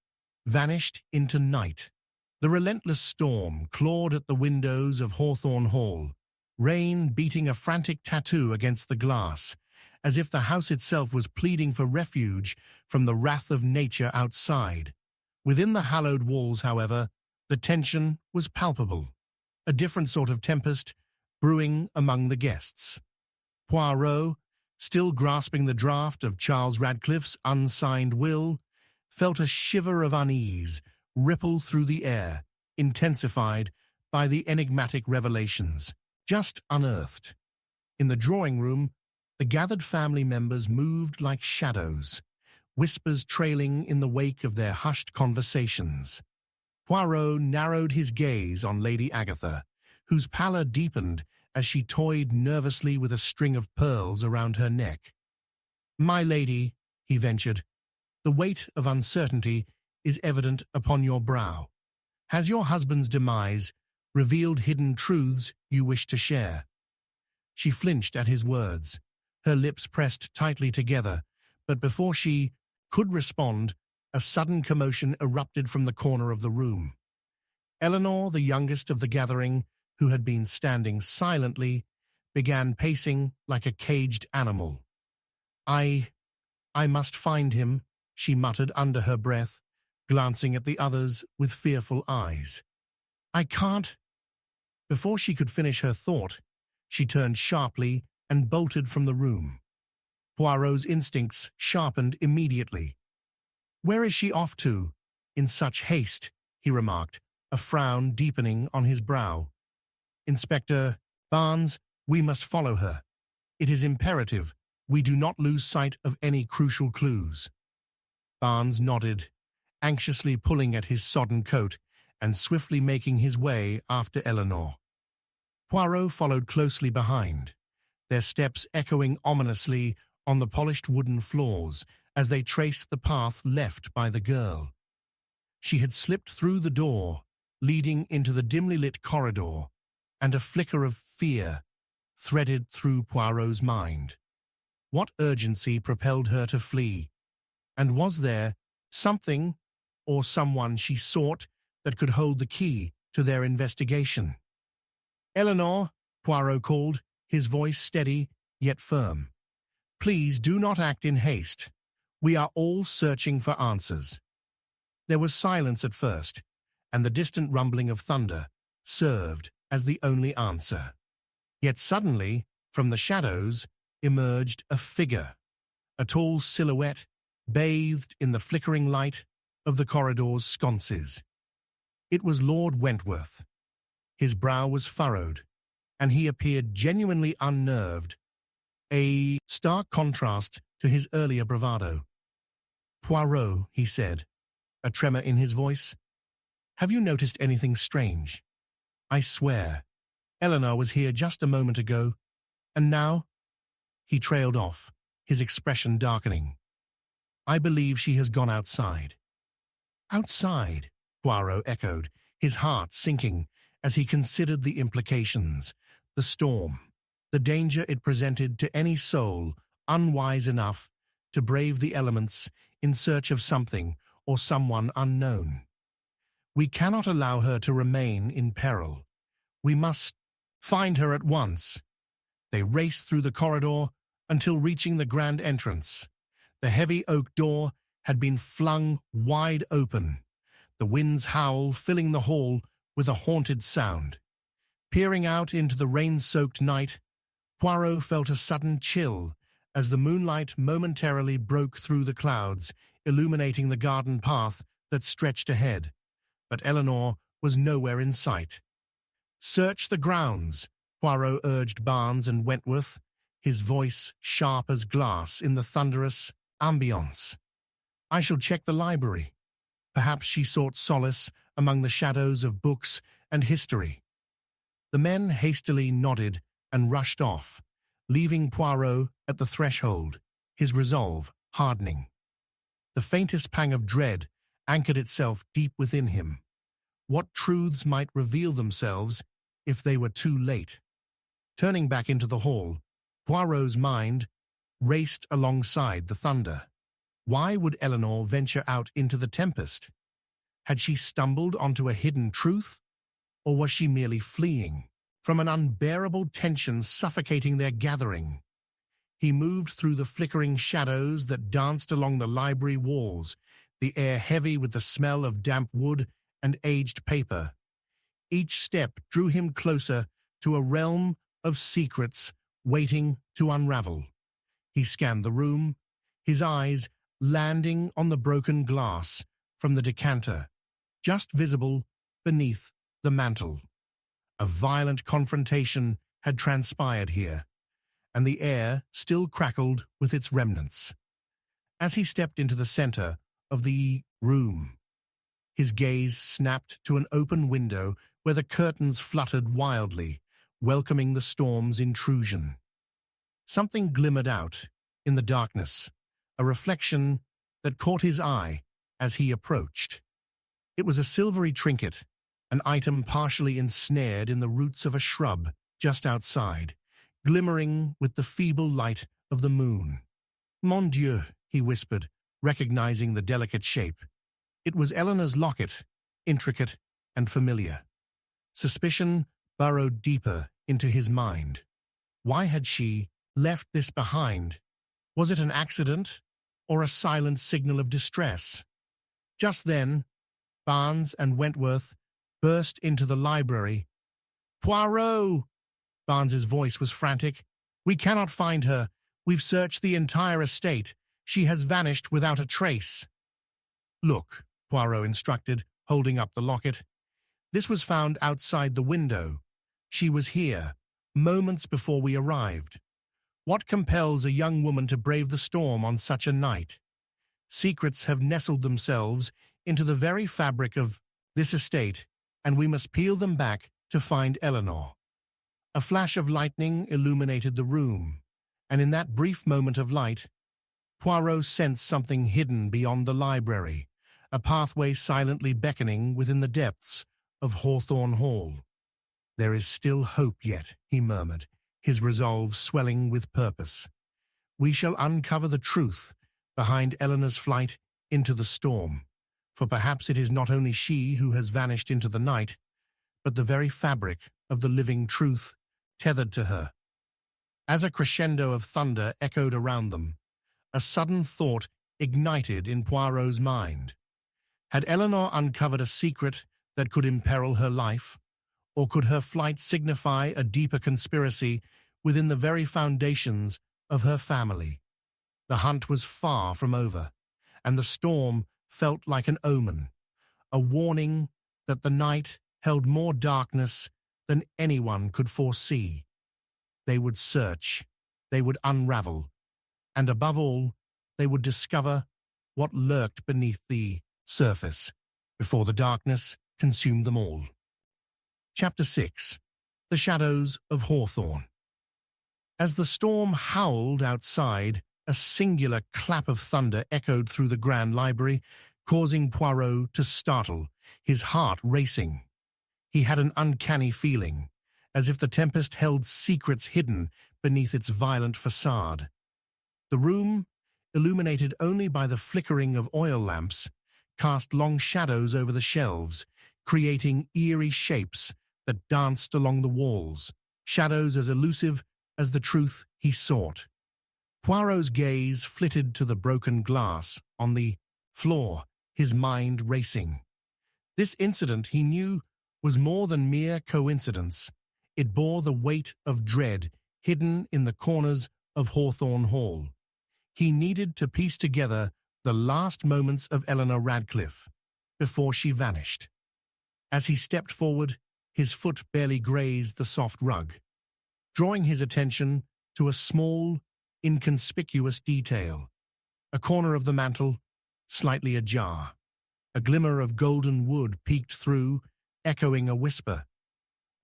Vanished into night. The relentless storm clawed at the windows of Hawthorne Hall, rain beating a frantic tattoo against the glass, as if the house itself was pleading for refuge from the wrath of nature outside. Within the hallowed walls, however, the tension was palpable, a different sort of tempest brewing among the guests. Poirot, still grasping the draft of Charles Radcliffe's unsigned will, felt a shiver of unease ripple through the air, intensified by the enigmatic revelations just unearthed. In the drawing room, the gathered family members moved like shadows, whispers trailing in the wake of their hushed conversations. Poirot narrowed his gaze on Lady Agatha, whose pallor deepened as she toyed nervously with a string of pearls around her neck. "My lady," he ventured, "the weight of uncertainty is evident upon your brow. Has your husband's demise revealed hidden truths you wish to share?" She flinched at his words, her lips pressed tightly together, but before she could respond, a sudden commotion erupted from the corner of the room. Eleanor, the youngest of the gathering, who had been standing silently, began pacing like a caged animal. I must find him," she muttered under her breath, glancing at the others with fearful eyes. "I can't—" Before she could finish her thought, She turned sharply and bolted from the room. Poirot's instincts sharpened immediately. "Where is she off to, in such haste?" he remarked, a frown deepening on his brow. "Inspector Barnes, we must follow her. It is imperative we do not lose sight of any crucial clues." Barnes nodded, anxiously pulling at his sodden coat and swiftly making his way after Eleanor. Poirot followed closely behind, their steps echoing ominously on the polished wooden floors as they traced the path left by the girl. She had slipped through the door, leading into the dimly lit corridor, and a flicker of fear threaded through Poirot's mind. What urgency propelled her to flee? And was there something or someone she sought that could hold the key to their investigation? "Eleanor," Poirot called, his voice steady yet firm. "Please do not act in haste. We are all searching for answers." There was silence at first, and the distant rumbling of thunder served as the only answer. Yet suddenly, from the shadows, emerged a figure, a tall silhouette bathed in the flickering light of the corridor's sconces. It was Lord Wentworth. His brow was furrowed, and he appeared genuinely unnerved, a stark contrast to his earlier bravado. "Poirot," he said, a tremor in his voice, "have you noticed anything strange? I swear, Eleanor was here just a moment ago, and now—" He trailed off, his expression darkening. "I believe she has gone outside." "Outside?" Poirot echoed, his heart sinking as he considered the implications, the storm, the danger it presented to any soul unwise enough to brave the elements in search of something or someone unknown. "We cannot allow her to remain in peril. We must find her at once." They raced through the corridor until reaching the grand entrance. The heavy oak door had been flung wide open, the wind's howl filling the hall with a haunted sound. Peering out into the rain-soaked night, Poirot felt a sudden chill as the moonlight momentarily broke through the clouds, illuminating the garden path that stretched ahead. But Eleanor was nowhere in sight. "Search the grounds," Poirot urged Barnes and Wentworth, his voice sharp as glass in the thunderous ambience. "I shall check the library." Perhaps she sought solace among the shadows of books and history. The men hastily nodded and rushed off, leaving Poirot at the threshold, his resolve hardening. The faintest pang of dread anchored itself deep within him. What truths might reveal themselves if they were too late? Turning back into the hall, Poirot's mind raced alongside the thunder. Why would Eleanor venture out into the tempest? Had she stumbled onto a hidden truth, or was she merely fleeing from an unbearable tension suffocating their gathering? He moved through the flickering shadows that danced along the library walls, the air heavy with the smell of damp wood and aged paper. Each step drew him closer to a realm of secrets waiting to unravel. He scanned the room, his eyes landing on the broken glass from the decanter, just visible beneath the mantel. A violent confrontation had transpired here, and the air still crackled with its remnants. As he stepped into the center of the room, his gaze snapped to an open window where the curtains fluttered wildly, welcoming the storm's intrusion. Something glimmered out in the darkness, a reflection that caught his eye as he approached. It was a silvery trinket, an item partially ensnared in the roots of a shrub just outside, glimmering with the feeble light of the moon. "Mon Dieu," he whispered, recognizing the delicate shape. It was Eleanor's locket, intricate and familiar. Suspicion burrowed deeper into his mind. Why had she left this behind? Was it an accident or a silent signal of distress? Just then, Barnes and Wentworth burst into the library. "Poirot!" Barnes's voice was frantic. "We cannot find her. We've searched the entire estate. She has vanished without a trace." "Look," Poirot instructed, holding up the locket. "This was found outside the window. She was here, moments before we arrived. What compels a young woman to brave the storm on such a night? Secrets have nestled themselves into the very fabric of this estate, and we must peel them back to find Eleanor." A flash of lightning illuminated the room, and in that brief moment of light, Poirot sensed something hidden beyond the library, a pathway silently beckoning within the depths of Hawthorne Hall. "There is still hope yet," he murmured, his resolve swelling with purpose. "We shall uncover the truth behind Eleanor's flight into the storm, for perhaps it is not only she who has vanished into the night, but the very fabric of the living truth tethered to her." As a crescendo of thunder echoed around them, a sudden thought ignited in Poirot's mind. Had Eleanor uncovered a secret that could imperil her life, or could her flight signify a deeper conspiracy within the very foundations of her family? The hunt was far from over, and the storm felt like an omen, a warning that the night held more darkness than anyone could foresee. They would search, they would unravel, and above all, they would discover what lurked beneath the surface before the darkness consumed them all. Chapter 6. The Shadows of Hawthorne. As the storm howled outside, a singular clap of thunder echoed through the grand library, causing Poirot to startle, his heart racing. He had an uncanny feeling, as if the tempest held secrets hidden beneath its violent facade. The room, illuminated only by the flickering of oil lamps, cast long shadows over the shelves, creating eerie shapes that danced along the walls, shadows as elusive as the truth he sought. Poirot's gaze flitted to the broken glass on the floor, his mind racing. This incident, he knew, was more than mere coincidence. It bore the weight of dread hidden in the corners of Hawthorne Hall. He needed to piece together the last moments of Eleanor Radcliffe before she vanished. As he stepped forward, his foot barely grazed the soft rug, drawing his attention to a small, inconspicuous detail. A corner of the mantel, slightly ajar. A glimmer of golden wood peeked through, echoing a whisper.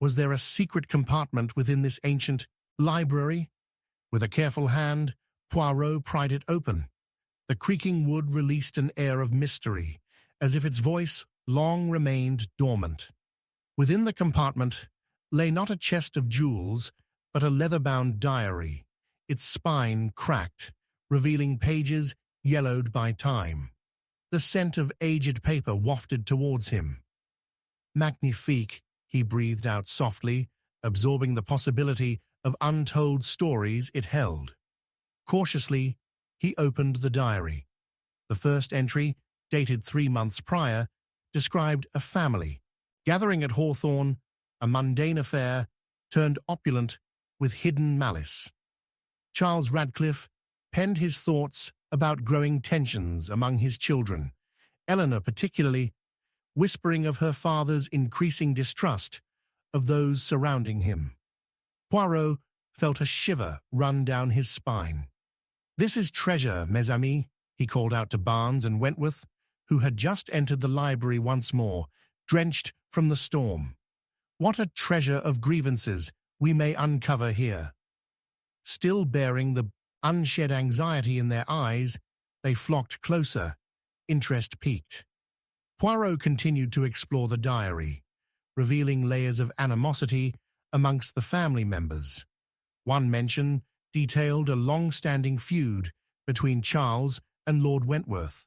Was there a secret compartment within this ancient library? With a careful hand, Poirot pried it open. The creaking wood released an air of mystery, as if its voice long remained dormant. Within the compartment lay not a chest of jewels, but a leather-bound diary, its spine cracked, revealing pages yellowed by time. The scent of aged paper wafted towards him. "Magnifique," he breathed out softly, absorbing the possibility of untold stories it held. Cautiously, he opened the diary. The first entry, dated 3 months prior, described a family gathering at Hawthorne, a mundane affair turned opulent with hidden malice. Charles Radcliffe penned his thoughts about growing tensions among his children, Eleanor particularly, whispering of her father's increasing distrust of those surrounding him. Poirot felt a shiver run down his spine. "This is treasure, mes amis," he called out to Barnes and Wentworth, who had just entered the library once more, drenched from the storm. "What a treasure of grievances we may uncover here." Still bearing the unshed anxiety in their eyes, they flocked closer, interest piqued. Poirot continued to explore the diary, revealing layers of animosity amongst the family members. One mention detailed a long-standing feud between Charles and Lord Wentworth,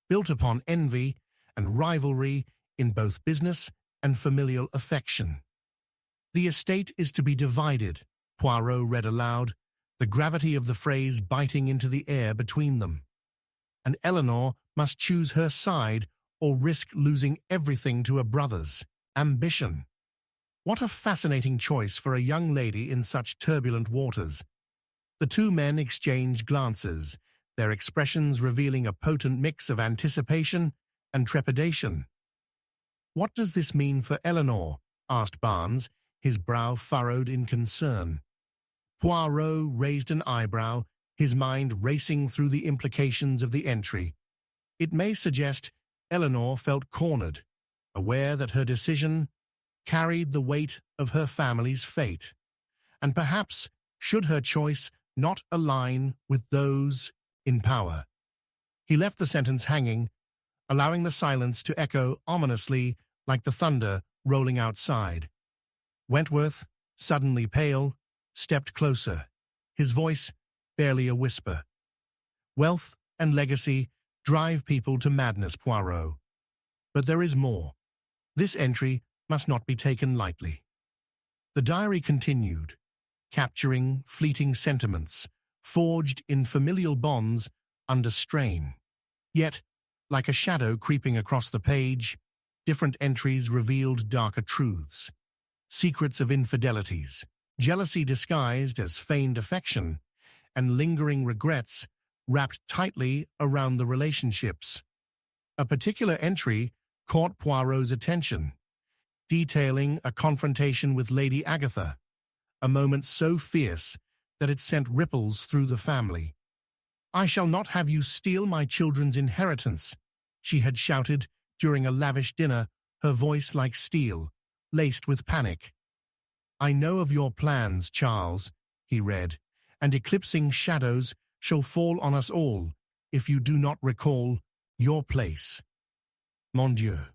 built upon envy and rivalry in both business and familial affection. "The estate is to be divided," Poirot read aloud, the gravity of the phrase biting into the air between them. "And Eleanor must choose her side or risk losing everything to her brother's ambition." What a fascinating choice for a young lady in such turbulent waters. The two men exchanged glances, their expressions revealing a potent mix of anticipation and trepidation. "What does this mean for Eleanor?" asked Barnes, his brow furrowed in concern. Poirot raised an eyebrow, his mind racing through the implications of the entry. It may suggest Eleanor felt cornered, aware that her decision carried the weight of her family's fate, and perhaps should her choice not align with those in power. He left the sentence hanging, allowing the silence to echo ominously like the thunder rolling outside. Wentworth, suddenly pale, stepped closer, his voice barely a whisper. "Wealth and legacy drive people to madness, Poirot. But there is more. This entry must not be taken lightly." The diary continued, capturing fleeting sentiments, forged in familial bonds under strain. Yet, like a shadow creeping across the page, different entries revealed darker truths. Secrets of infidelities, jealousy disguised as feigned affection, and lingering regrets wrapped tightly around the relationships. A particular entry caught Poirot's attention, detailing a confrontation with Lady Agatha, a moment so fierce that it sent ripples through the family. "I shall not have you steal my children's inheritance," she had shouted during a lavish dinner, her voice like steel, laced with panic. "I know of your plans, Charles," he read, "and eclipsing shadows shall fall on us all if you do not recall your place." "Mon Dieu,"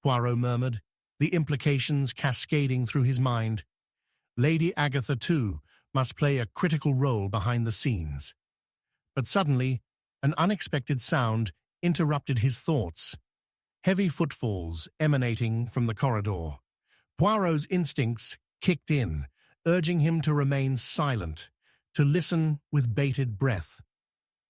Poirot murmured, the implications cascading through his mind. Lady Agatha, too, must play a critical role behind the scenes. But suddenly, an unexpected sound interrupted his thoughts. Heavy footfalls emanating from the corridor. Poirot's instincts kicked in, urging him to remain silent, to listen with bated breath.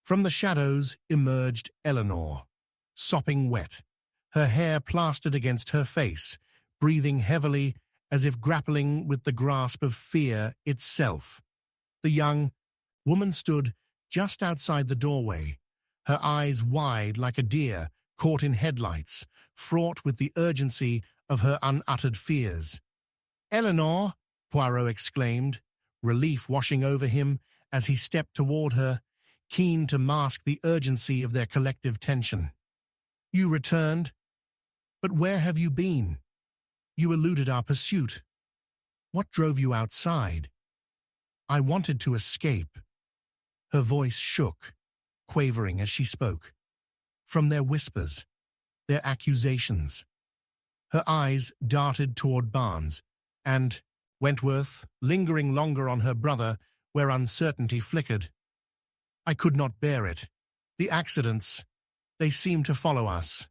From the shadows emerged Eleanor, sopping wet, her hair plastered against her face, breathing heavily as if grappling with the grasp of fear itself. The young woman stood just outside the doorway, her eyes wide like a deer caught in headlights, fraught with the urgency of her unuttered fears. "Eleanor!" Poirot exclaimed, relief washing over him as he stepped toward her, keen to mask the urgency of their collective tension. "You returned? But where have you been? You eluded our pursuit. What drove you outside?" "I wanted to escape." Her voice shook, quavering as she spoke. From their whispers, their accusations. Her eyes darted toward Barnes, and Wentworth, lingering longer on her brother where uncertainty flickered. "I could not bear it. The accidents, they seem to follow us."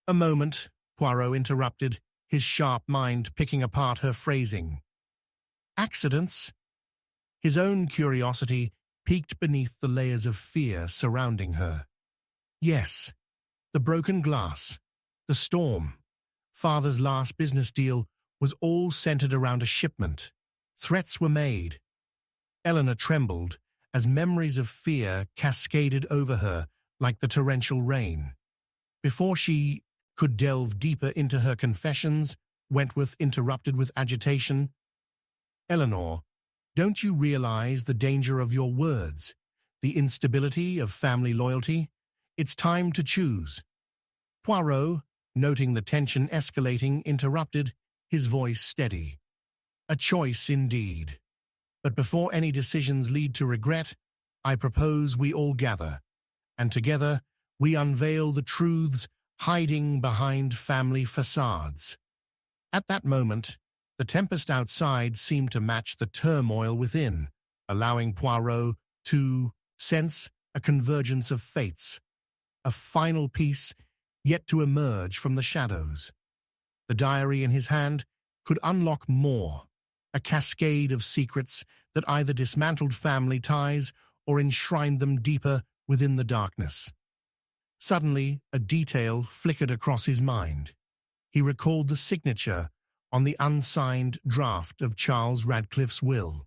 "A moment," Poirot interrupted, his sharp mind picking apart her phrasing. "Accidents?" His own curiosity peeked beneath the layers of fear surrounding her. "Yes, the broken glass, the storm. Father's last business deal was all centered around a shipment. Threats were made." Eleanor trembled as memories of fear cascaded over her like the torrential rain. Before she could delve deeper into her confessions, Wentworth interrupted with agitation. "Eleanor, don't you realize the danger of your words, the instability of family loyalty? It's time to choose." Poirot, noting the tension escalating, interrupted, his voice steady. "A choice indeed. But before any decisions lead to regret, I propose we all gather, and together we unveil the truths hiding behind family facades." At that moment, the tempest outside seemed to match the turmoil within, allowing Poirot to sense a convergence of fates, a final piece yet to emerge from the shadows. The diary in his hand could unlock more, a cascade of secrets that either dismantled family ties or enshrined them deeper within the darkness. Suddenly, a detail flickered across his mind. He recalled the signature on the unsigned draft of Charles Radcliffe's will.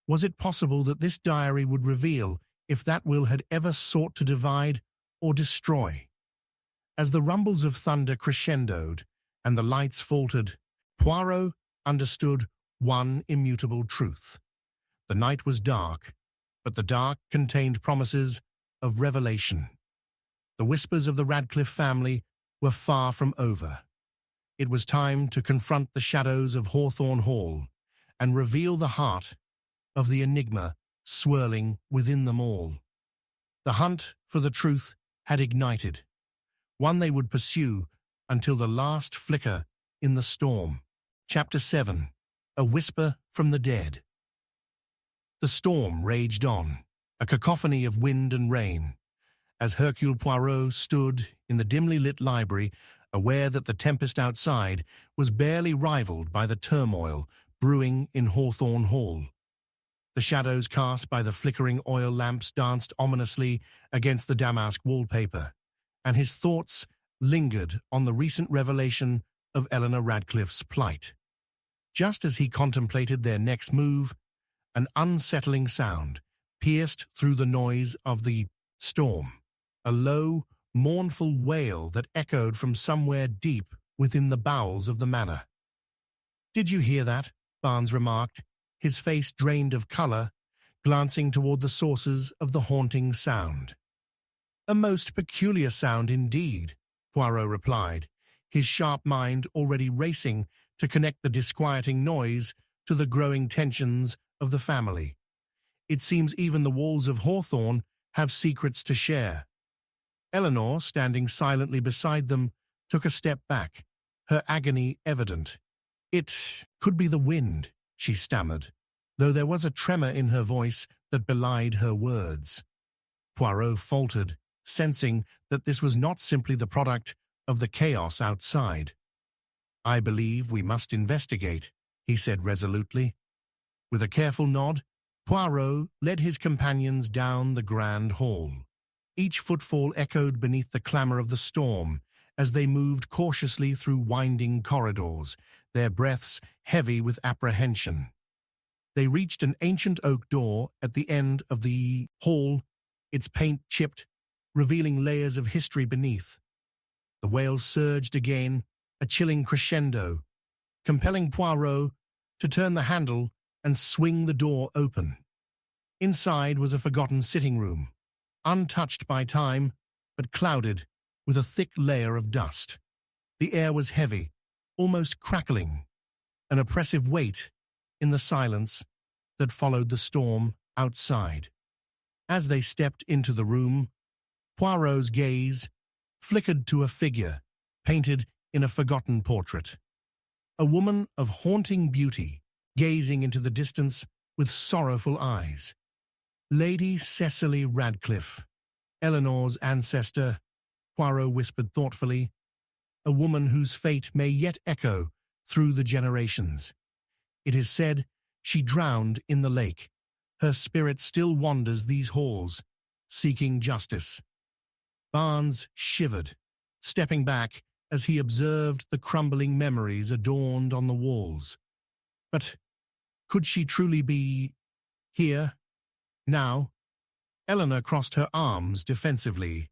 Was it possible that this diary would reveal if that will had ever sought to divide or destroy? As the rumbles of thunder crescendoed and the lights faltered, Poirot understood one immutable truth. The night was dark, but the dark contained promises of revelation. The whispers of the Radcliffe family were far from over. It was time to confront the shadows of Hawthorne Hall and reveal the heart of the enigma swirling within them all. The hunt for the truth had ignited, one they would pursue until the last flicker in the storm. Chapter 7. A Whisper from the Dead. The storm raged on, a cacophony of wind and rain, as Hercule Poirot stood in the dimly lit library, aware that the tempest outside was barely rivaled by the turmoil brewing in Hawthorne Hall. The shadows cast by the flickering oil lamps danced ominously against the damask wallpaper, and his thoughts lingered on the recent revelation of Eleanor Radcliffe's plight. Just as he contemplated their next move, an unsettling sound pierced through the noise of the storm, a low, mournful wail that echoed from somewhere deep within the bowels of the manor. "Did you hear that?" Barnes remarked, his face drained of colour, glancing toward the sources of the haunting sound. "A most peculiar sound indeed," Poirot replied, his sharp mind already racing to connect the disquieting noise to the growing tensions of the family. "It seems even the walls of Hawthorne have secrets to share." Eleanor, standing silently beside them, took a step back, her agony evident. "It could be the wind," she stammered, though there was a tremor in her voice that belied her words. Poirot faltered, sensing that this was not simply the product of the chaos outside. "I believe we must investigate," he said resolutely. With a careful nod, Poirot led his companions down the grand hall. Each footfall echoed beneath the clamor of the storm as they moved cautiously through winding corridors, their breaths heavy with apprehension. They reached an ancient oak door at the end of the hall, its paint chipped, revealing layers of history beneath. The wail surged again, a chilling crescendo, compelling Poirot to turn the handle and swing the door open. Inside was a forgotten sitting room, untouched by time, but clouded with a thick layer of dust. The air was heavy, almost crackling, an oppressive weight in the silence that followed the storm outside. As they stepped into the room, Poirot's gaze flickered to a figure painted in a forgotten portrait. A woman of haunting beauty, gazing into the distance with sorrowful eyes. Lady Cecily Radcliffe, Eleanor's ancestor, Poirot whispered thoughtfully, a woman whose fate may yet echo through the generations. It is said she drowned in the lake. Her spirit still wanders these halls, seeking justice. Barnes shivered, stepping back as he observed the crumbling memories adorned on the walls. But could she truly be here, now? Eleanor crossed her arms defensively,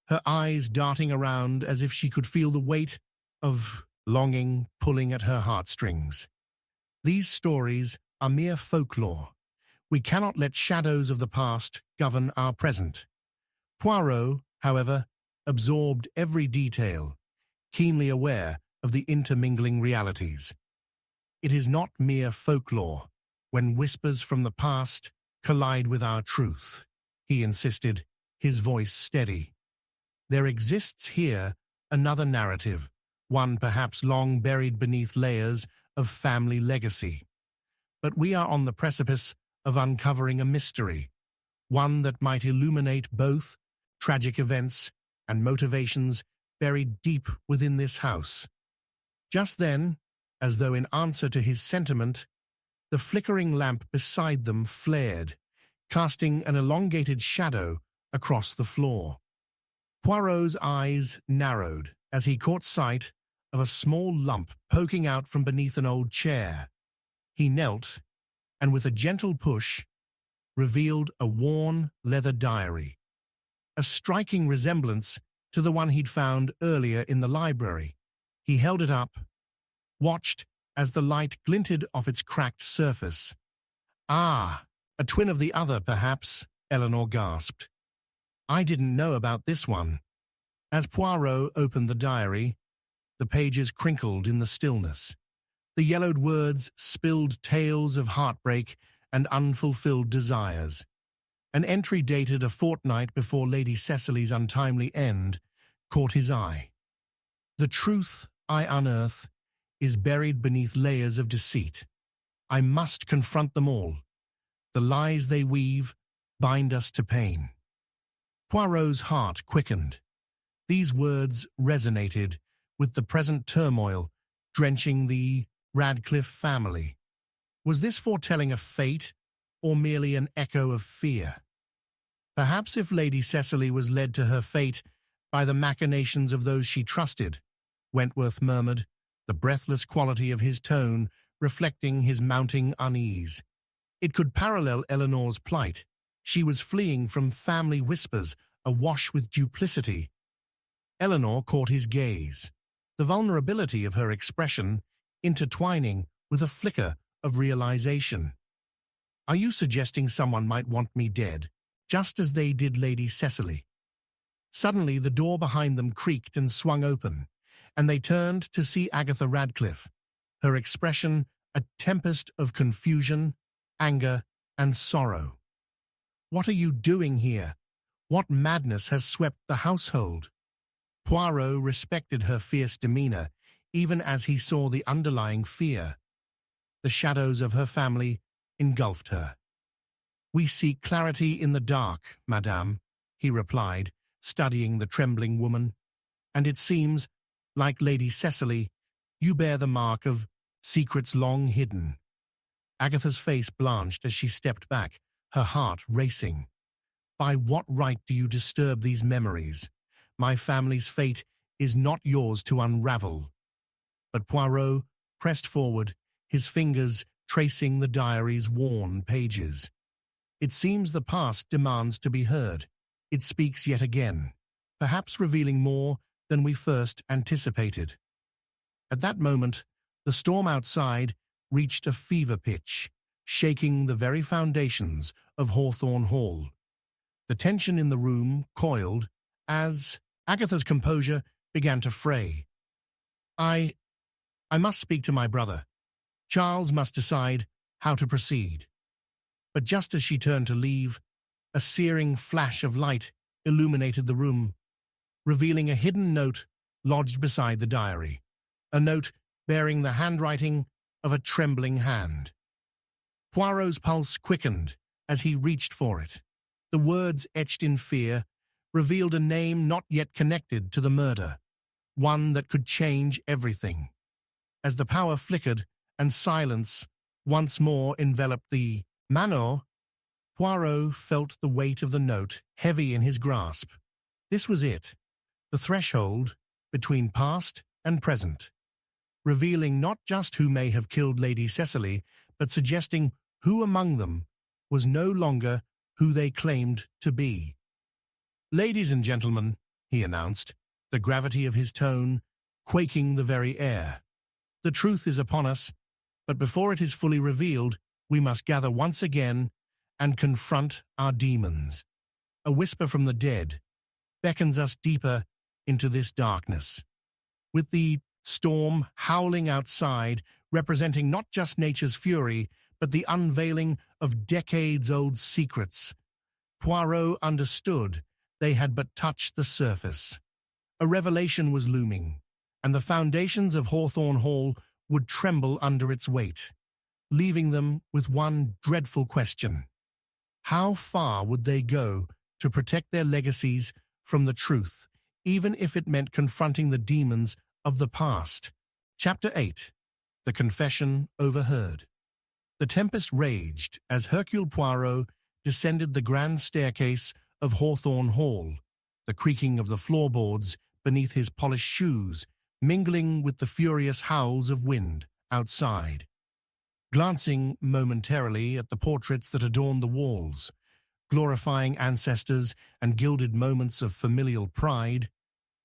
her eyes darting around as if she could feel the weight of longing pulling at her heartstrings. These stories are mere folklore. We cannot let shadows of the past govern our present. Poirot, however, absorbed every detail, keenly aware of the intermingling realities. It is not mere folklore when whispers from the past collide with our truth, he insisted, his voice steady. There exists here another narrative, one perhaps long buried beneath layers of family legacy. But we are on the precipice of uncovering a mystery, one that might illuminate both tragic events and motivations buried deep within this house. Just then, as though in answer to his sentiment, the flickering lamp beside them flared, casting an elongated shadow across the floor. Poirot's eyes narrowed as he caught sight of a small lump poking out from beneath an old chair. He knelt, and with a gentle push, revealed a worn leather diary, a striking resemblance to the one he'd found earlier in the library. He held it up, watched as the light glinted off its cracked surface. "Ah, a twin of the other, perhaps," Eleanor gasped. "I didn't know about this one." As Poirot opened the diary, the pages crinkled in the stillness. The yellowed words spilled tales of heartbreak and unfulfilled desires. An entry dated a fortnight before Lady Cecily's untimely end caught his eye. "The truth I unearth is buried beneath layers of deceit. I must confront them all. The lies they weave bind us to pain." Poirot's heart quickened. These words resonated with the present turmoil drenching the Radcliffe family. Was this foretelling of fate, or merely an echo of fear? Perhaps if Lady Cecily was led to her fate by the machinations of those she trusted, Wentworth murmured, the breathless quality of his tone reflecting his mounting unease. It could parallel Eleanor's plight. She was fleeing from family whispers, awash with duplicity. Eleanor caught his gaze, the vulnerability of her expression intertwining with a flicker of realization. "Are you suggesting someone might want me dead, just as they did Lady Cecily?" Suddenly the door behind them creaked and swung open, and they turned to see Agatha Radcliffe, her expression a tempest of confusion, anger, and sorrow. "What are you doing here? What madness has swept the household?" Poirot respected her fierce demeanor, even as he saw the underlying fear. The shadows of her family engulfed her. "We seek clarity in the dark, madame," he replied, studying the trembling woman. "And it seems, like Lady Cecily, you bear the mark of secrets long hidden." Agatha's face blanched as she stepped back, her heart racing. "By what right do you disturb these memories? My family's fate is not yours to unravel." But Poirot pressed forward, his fingers tracing the diary's worn pages. "It seems the past demands to be heard. It speaks yet again, perhaps revealing more than we first anticipated." At that moment, the storm outside reached a fever pitch, shaking the very foundations of Hawthorne Hall. The tension in the room coiled as Agatha's composure began to fray. I must speak to my brother. Charles must decide how to proceed." But just as she turned to leave, a searing flash of light illuminated the room, revealing a hidden note lodged beside the diary, a note bearing the handwriting of a trembling hand. Poirot's pulse quickened as he reached for it. The words etched in fear revealed a name not yet connected to the murder, one that could change everything. As the power flickered and silence once more enveloped the manor, Poirot felt the weight of the note heavy in his grasp. This was it, the threshold between past and present, revealing not just who may have killed Lady Cecily, but suggesting who among them was no longer who they claimed to be. "Ladies and gentlemen," he announced, the gravity of his tone quaking the very air. "The truth is upon us, but before it is fully revealed, we must gather once again and confront our demons. A whisper from the dead beckons us deeper into this darkness." With the storm howling outside, representing not just nature's fury, but the unveiling of decades-old secrets, Poirot understood they had but touched the surface. A revelation was looming, and the foundations of Hawthorne Hall would tremble under its weight, leaving them with one dreadful question. How far would they go to protect their legacies from the truth, even if it meant confronting the demons of the past? Chapter 8. The Confession Overheard. The tempest raged as Hercule Poirot descended the grand staircase of Hawthorne Hall, the creaking of the floorboards beneath his polished shoes mingling with the furious howls of wind outside. Glancing momentarily at the portraits that adorned the walls, glorifying ancestors and gilded moments of familial pride,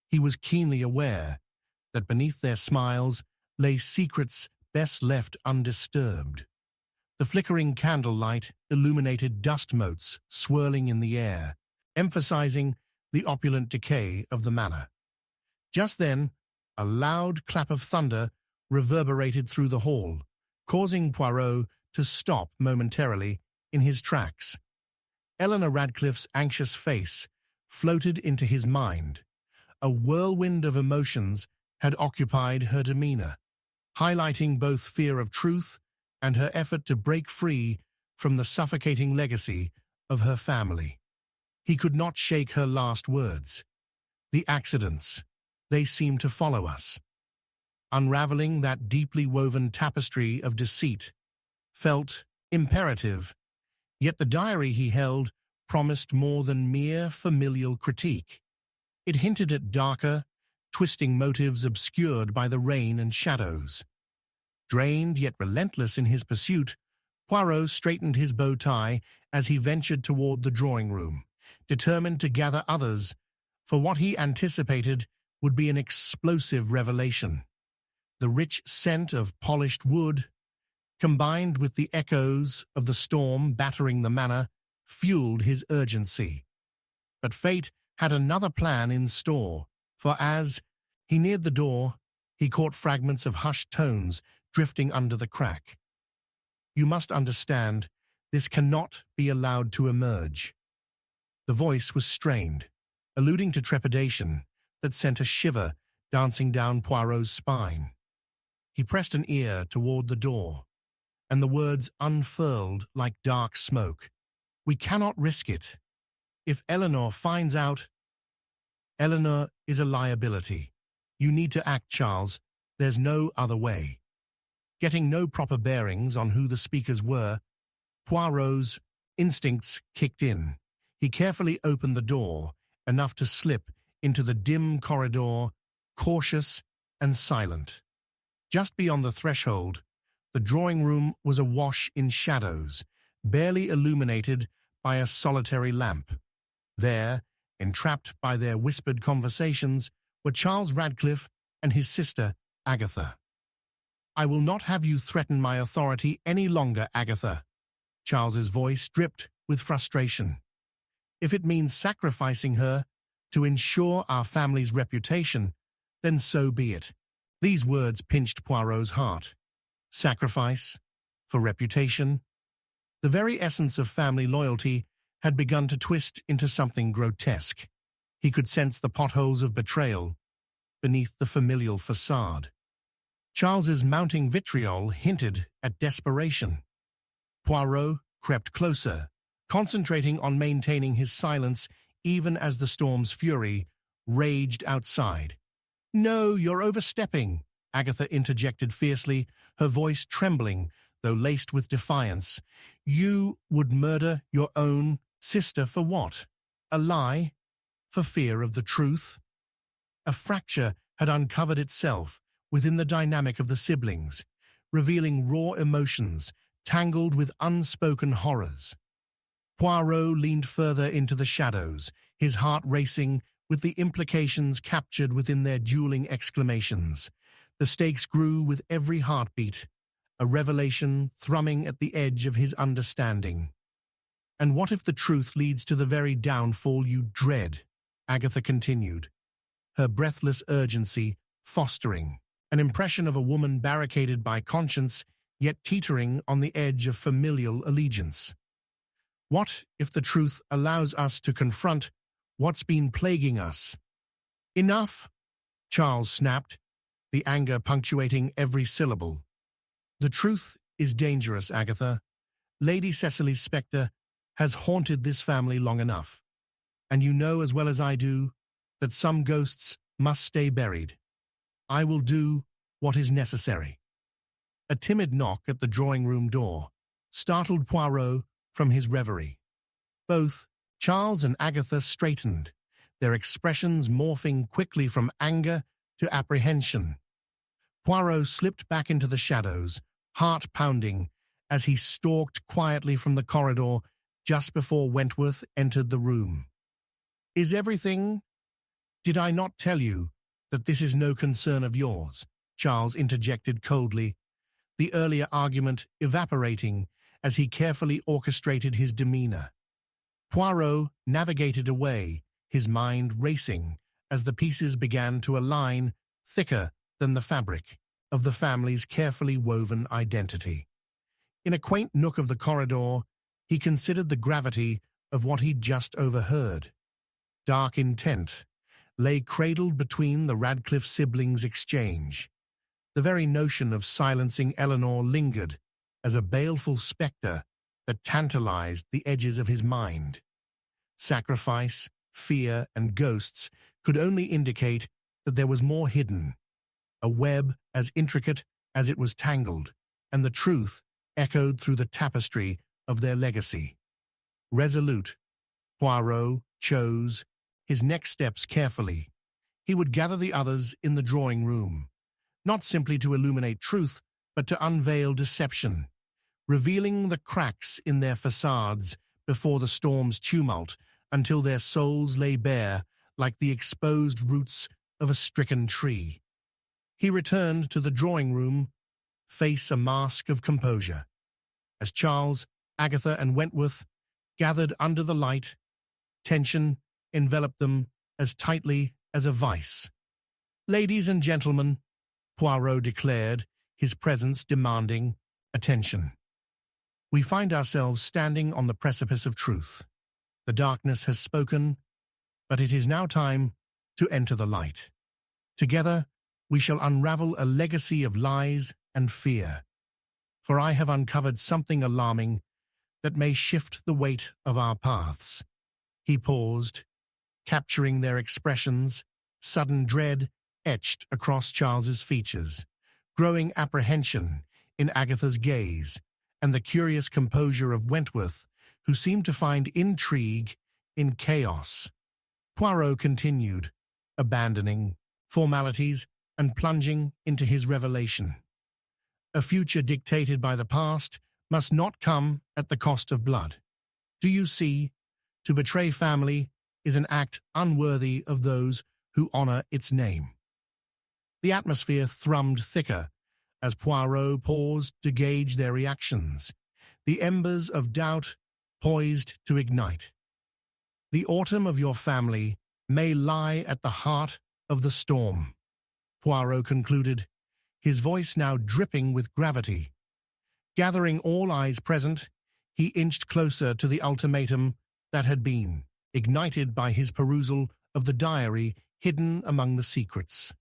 he was keenly aware that beneath their smiles lay secrets best left undisturbed. The flickering candlelight illuminated dust motes swirling in the air, emphasizing the opulent decay of the manor. Just then, a loud clap of thunder reverberated through the hall, causing Poirot to stop momentarily in his tracks. Eleanor Radcliffe's anxious face floated into his mind. A whirlwind of emotions had occupied her demeanor, highlighting both fear of truth and her effort to break free from the suffocating legacy of her family. He could not shake her last words. The accidents, they seem to follow us. Unraveling that deeply woven tapestry of deceit felt imperative, yet the diary he held promised more than mere familial critique. It hinted at darker, twisting motives obscured by the rain and shadows. Drained yet relentless in his pursuit, Poirot straightened his bow tie as he ventured toward the drawing room, determined to gather others for what he anticipated would be an explosive revelation. The rich scent of polished wood, combined with the echoes of the storm battering the manor, fueled his urgency. But fate had another plan in store, for as he neared the door, he caught fragments of hushed tones drifting under the crack. "You must understand, this cannot be allowed to emerge." The voice was strained, alluding to trepidation that sent a shiver dancing down Poirot's spine. He pressed an ear toward the door, and the words unfurled like dark smoke. "We cannot risk it. If Eleanor finds out..." "Eleanor is a liability. You need to act, Charles. There's no other way." Getting no proper bearings on who the speakers were, Poirot's instincts kicked in. He carefully opened the door, enough to slip into the dim corridor, cautious and silent. Just beyond the threshold, the drawing room was awash in shadows, barely illuminated by a solitary lamp. There, entrapped by their whispered conversations, were Charles Radcliffe and his sister, Agatha. "I will not have you threaten my authority any longer, Agatha." Charles's voice dripped with frustration. "If it means sacrificing her to ensure our family's reputation, then so be it." These words pinched Poirot's heart. Sacrifice? For reputation? The very essence of family loyalty had begun to twist into something grotesque. He could sense the potholes of betrayal beneath the familial facade. Charles's mounting vitriol hinted at desperation. Poirot crept closer, concentrating on maintaining his silence even as the storm's fury raged outside. "No, you're overstepping," Agatha interjected fiercely, her voice trembling, though laced with defiance. "You would murder your own sister for what? A lie? For fear of the truth?" A fracture had uncovered itself within the dynamic of the siblings, revealing raw emotions tangled with unspoken horrors. Poirot leaned further into the shadows, his heart racing with the implications captured within their dueling exclamations. The stakes grew with every heartbeat, a revelation thrumming at the edge of his understanding. "And what if the truth leads to the very downfall you dread?" Agatha continued, her breathless urgency fostering an impression of a woman barricaded by conscience, yet teetering on the edge of familial allegiance. "What if the truth allows us to confront what's been plaguing us?" "Enough!" Charles snapped, the anger punctuating every syllable. "The truth is dangerous, Agatha. Lady Cecily's spectre has haunted this family long enough, and you know as well as I do that some ghosts must stay buried. I will do what is necessary." A timid knock at the drawing-room door startled Poirot from his reverie. Both Charles and Agatha straightened, their expressions morphing quickly from anger to apprehension. Poirot slipped back into the shadows, heart pounding, as he stalked quietly from the corridor just before Wentworth entered the room. "Is everything—" "Did I not tell you that this is no concern of yours?" Charles interjected coldly, the earlier argument evaporating as he carefully orchestrated his demeanor. Poirot navigated away, his mind racing as the pieces began to align thicker than the fabric of the family's carefully woven identity. In a quaint nook of the corridor, he considered the gravity of what he'd just overheard. Dark intent lay cradled between the Radcliffe siblings' exchange. The very notion of silencing Eleanor lingered as a baleful spectre that tantalized the edges of his mind. Sacrifice, fear, and ghosts could only indicate that there was more hidden, a web as intricate as it was tangled, and the truth echoed through the tapestry of their legacy. Resolute, Poirot chose his next steps carefully. He would gather the others in the drawing room, not simply to illuminate truth, but to unveil deception, revealing the cracks in their facades before the storm's tumult until their souls lay bare like the exposed roots of a stricken tree. He returned to the drawing room, face a mask of composure. As Charles, Agatha, and Wentworth gathered under the light, tension enveloped them as tightly as a vice. "Ladies and gentlemen," Poirot declared, his presence demanding attention. "We find ourselves standing on the precipice of truth. The darkness has spoken, but it is now time to enter the light. Together, we shall unravel a legacy of lies and fear. For I have uncovered something alarming that may shift the weight of our paths." He paused, capturing their expressions, sudden dread etched across Charles's features, growing apprehension in Agatha's gaze, and the curious composure of Wentworth, who seemed to find intrigue in chaos. Poirot continued, abandoning formalities and plunging into his revelation. "A future dictated by the past must not come at the cost of blood. Do you see? To betray family is an act unworthy of those who honor its name." The atmosphere thrummed thicker as Poirot paused to gauge their reactions, the embers of doubt poised to ignite. "The autumn of your family may lie at the heart of the storm," Poirot concluded, his voice now dripping with gravity. Gathering all eyes present, he inched closer to the ultimatum that had been ignited by his perusal of the diary hidden among the secrets.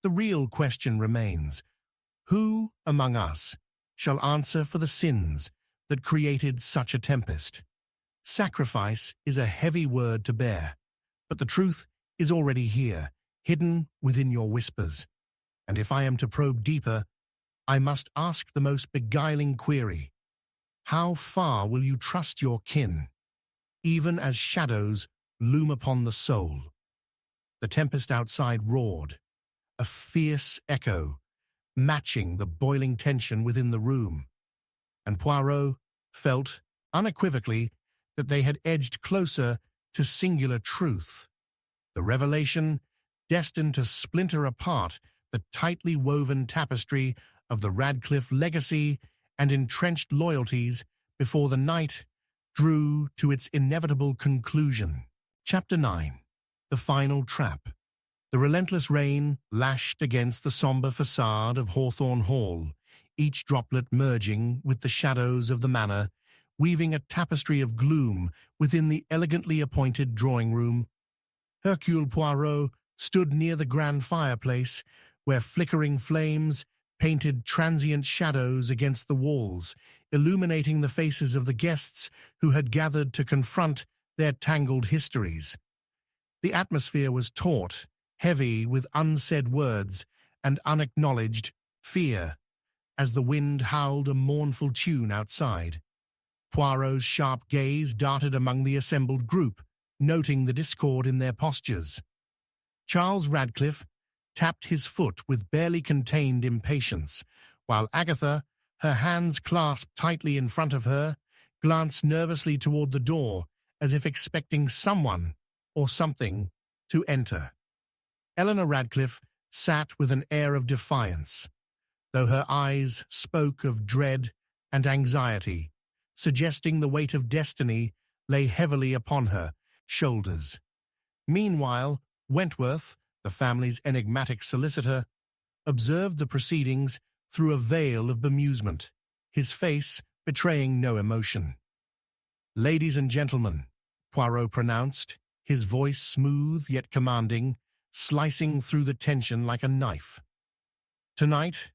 "The real question remains: who among us shall answer for the sins that created such a tempest? Sacrifice is a heavy word to bear, but the truth is already here, hidden within your whispers. And if I am to probe deeper, I must ask the most beguiling query: how far will you trust your kin, even as shadows loom upon the soul?" The tempest outside roared, a fierce echo matching the boiling tension within the room, and Poirot felt unequivocally that they had edged closer to singular truth, the revelation destined to splinter apart the tightly woven tapestry of the Radcliffe legacy and entrenched loyalties before the night drew to its inevitable conclusion. Chapter 9. The Final Trap. The relentless rain lashed against the somber facade of Hawthorne Hall, each droplet merging with the shadows of the manor, weaving a tapestry of gloom within the elegantly appointed drawing room. Hercule Poirot stood near the grand fireplace, where flickering flames painted transient shadows against the walls, illuminating the faces of the guests who had gathered to confront their tangled histories. The atmosphere was taut, heavy with unsaid words and unacknowledged fear, as the wind howled a mournful tune outside. Poirot's sharp gaze darted among the assembled group, noting the discord in their postures. Charles Radcliffe, tapped his foot with barely contained impatience, while Agatha, her hands clasped tightly in front of her, glanced nervously toward the door as if expecting someone or something to enter. Eleanor Radcliffe sat with an air of defiance, though her eyes spoke of dread and anxiety, suggesting the weight of destiny lay heavily upon her shoulders. Meanwhile, Wentworth, the family's enigmatic solicitor, observed the proceedings through a veil of bemusement, his face betraying no emotion. "Ladies and gentlemen," Poirot pronounced, his voice smooth yet commanding, slicing through the tension like a knife. "Tonight,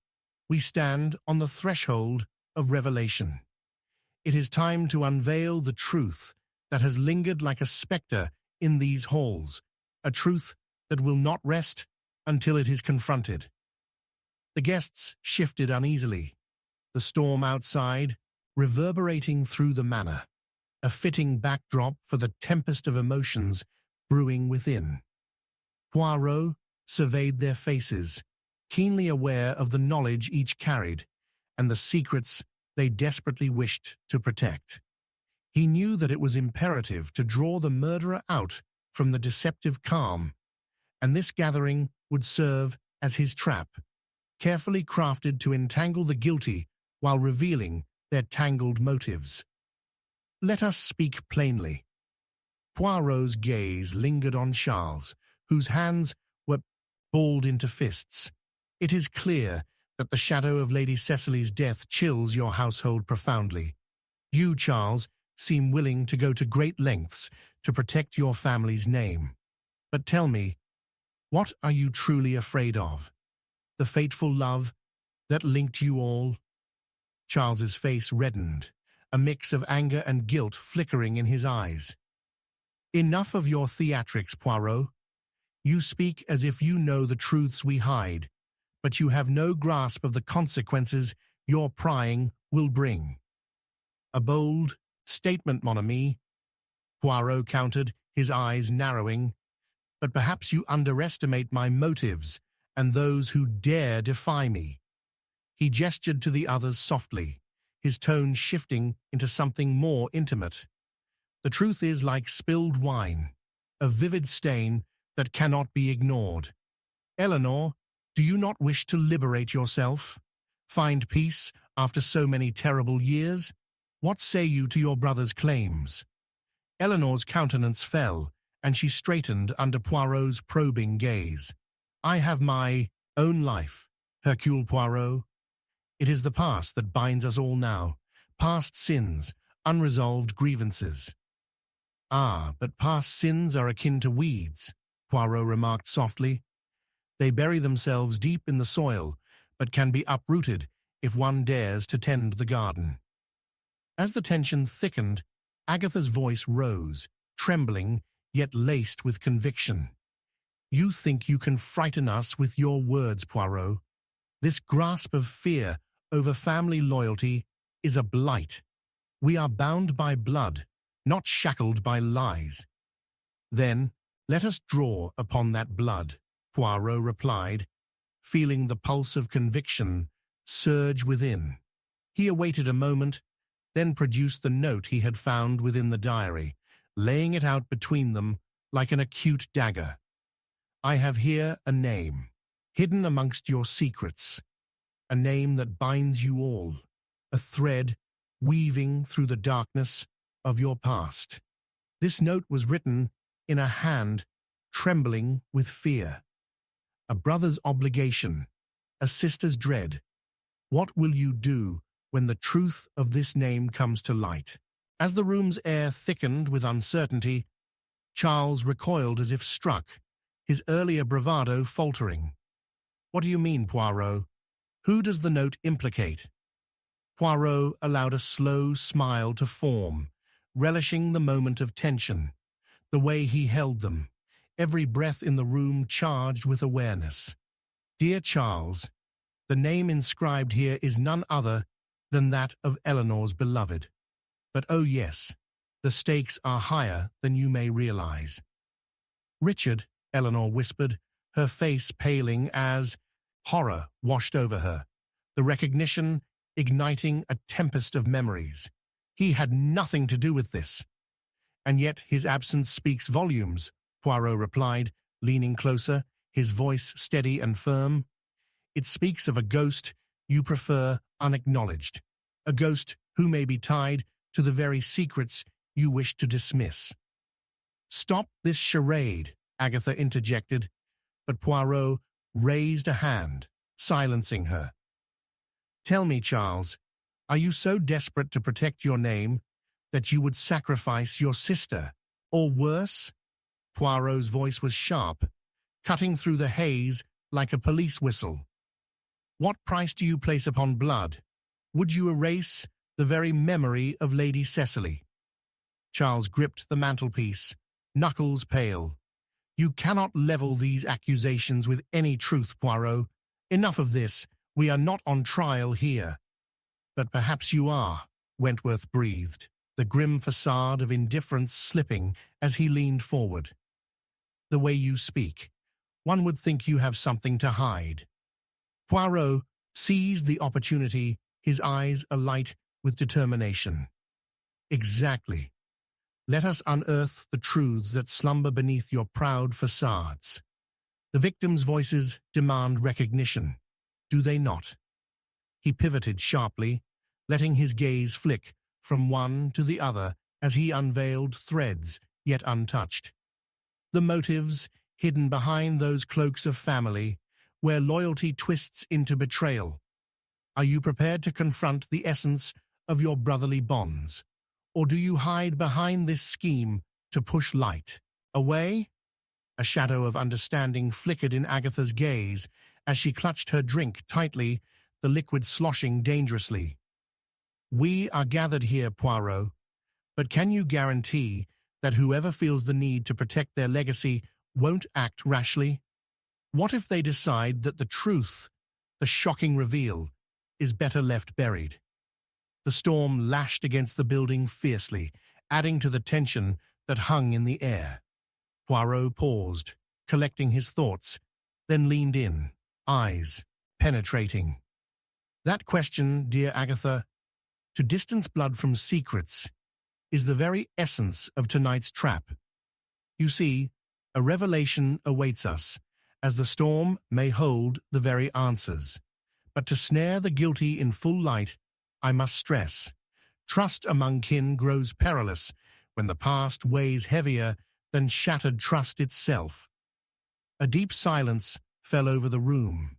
we stand on the threshold of revelation. It is time to unveil the truth that has lingered like a spectre in these halls, a truth that will not rest until it is confronted." The guests shifted uneasily, the storm outside reverberating through the manor, a fitting backdrop for the tempest of emotions brewing within. Poirot surveyed their faces, keenly aware of the knowledge each carried and the secrets they desperately wished to protect. He knew that it was imperative to draw the murderer out from the deceptive calm, and this gathering would serve as his trap, carefully crafted to entangle the guilty while revealing their tangled motives. "Let us speak plainly." Poirot's gaze lingered on Charles, whose hands were balled into fists. "It is clear that the shadow of Lady Cecily's death chills your household profoundly. You, Charles, seem willing to go to great lengths to protect your family's name. But tell me, what are you truly afraid of? The fateful love that linked you all?" Charles's face reddened, a mix of anger and guilt flickering in his eyes. "Enough of your theatrics, Poirot. You speak as if you know the truths we hide, but you have no grasp of the consequences your prying will bring." "A bold statement, mon ami," Poirot countered, his eyes narrowing. "But perhaps you underestimate my motives and those who dare defy me." He gestured to the others softly, his tone shifting into something more intimate. "The truth is like spilled wine, a vivid stain that cannot be ignored. Eleanor, do you not wish to liberate yourself? Find peace after so many terrible years? What say you to your brother's claims?" Eleanor's countenance fell, and she straightened under Poirot's probing gaze. "I have my own life, Hercule Poirot. It is the past that binds us all now, past sins, unresolved grievances." "Ah, but past sins are akin to weeds," Poirot remarked softly. "They bury themselves deep in the soil, but can be uprooted if one dares to tend the garden." As the tension thickened, Agatha's voice rose, trembling yet laced with conviction. "You think you can frighten us with your words, Poirot. This grasp of fear over family loyalty is a blight. We are bound by blood, not shackled by lies." "Then let us draw upon that blood," Poirot replied, feeling the pulse of conviction surge within. He awaited a moment, then produced the note he had found within the diary, laying it out between them like an acute dagger. "I have here a name, hidden amongst your secrets, a name that binds you all, a thread weaving through the darkness of your past." This note was written in a hand trembling with fear. A brother's obligation, a sister's dread. What will you do when the truth of this name comes to light? As the room's air thickened with uncertainty, Charles recoiled as if struck, his earlier bravado faltering. "What do you mean, Poirot? Who does the note implicate?" Poirot allowed a slow smile to form, relishing the moment of tension, the way he held them, every breath in the room charged with awareness. "Dear Charles, the name inscribed here is none other than that of Eleanor's beloved. But oh yes, the stakes are higher than you may realize." "Richard," Eleanor whispered, her face paling as horror washed over her, the recognition igniting a tempest of memories. He had nothing to do with this. And yet his absence speaks volumes, Poirot replied, leaning closer, his voice steady and firm. It speaks of a ghost you prefer unacknowledged, a ghost who may be tied to the very secrets you wish to dismiss. Stop this charade, Agatha interjected, but Poirot raised a hand, silencing her. Tell me, Charles, are you so desperate to protect your name that you would sacrifice your sister, or worse? Poirot's voice was sharp, cutting through the haze like a police whistle. What price do you place upon blood? Would you erase the very memory of Lady Cecily? Charles gripped the mantelpiece, knuckles pale. You cannot level these accusations with any truth, Poirot. Enough of this. We are not on trial here. But perhaps you are, Wentworth breathed, the grim facade of indifference slipping as he leaned forward. The way you speak, one would think you have something to hide. Poirot seized the opportunity, his eyes alight with determination. Exactly. Let us unearth the truths that slumber beneath your proud facades. The victims' voices demand recognition, do they not? He pivoted sharply, letting his gaze flick from one to the other as he unveiled threads yet untouched. The motives hidden behind those cloaks of family, where loyalty twists into betrayal. Are you prepared to confront the essence of your brotherly bonds? Or do you hide behind this scheme to push light away? A shadow of understanding flickered in Agatha's gaze as she clutched her drink tightly, the liquid sloshing dangerously. We are gathered here, Poirot, but can you guarantee that whoever feels the need to protect their legacy won't act rashly? What if they decide that the truth, the shocking reveal, is better left buried? The storm lashed against the building fiercely, adding to the tension that hung in the air. Poirot paused, collecting his thoughts, then leaned in, eyes penetrating. That question, dear Agatha, to distance blood from secrets, is the very essence of tonight's trap. You see, a revelation awaits us, as the storm may hold the very answers. But to snare the guilty in full light, I must stress, trust among kin grows perilous when the past weighs heavier than shattered trust itself. A deep silence fell over the room,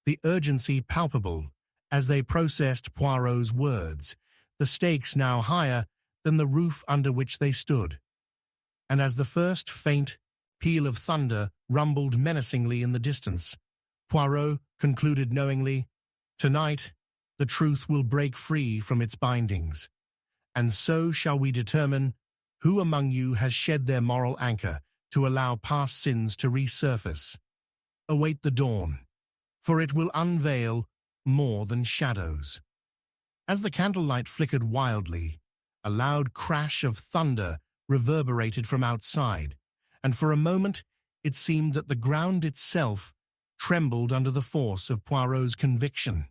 the urgency palpable as they processed Poirot's words, the stakes now higher than the roof under which they stood. And as the first faint peal of thunder rumbled menacingly in the distance, Poirot concluded knowingly, tonight the truth will break free from its bindings, and so shall we determine who among you has shed their moral anchor to allow past sins to resurface. Await the dawn, for it will unveil more than shadows. As the candlelight flickered wildly, a loud crash of thunder reverberated from outside, and for a moment it seemed that the ground itself trembled under the force of Poirot's conviction.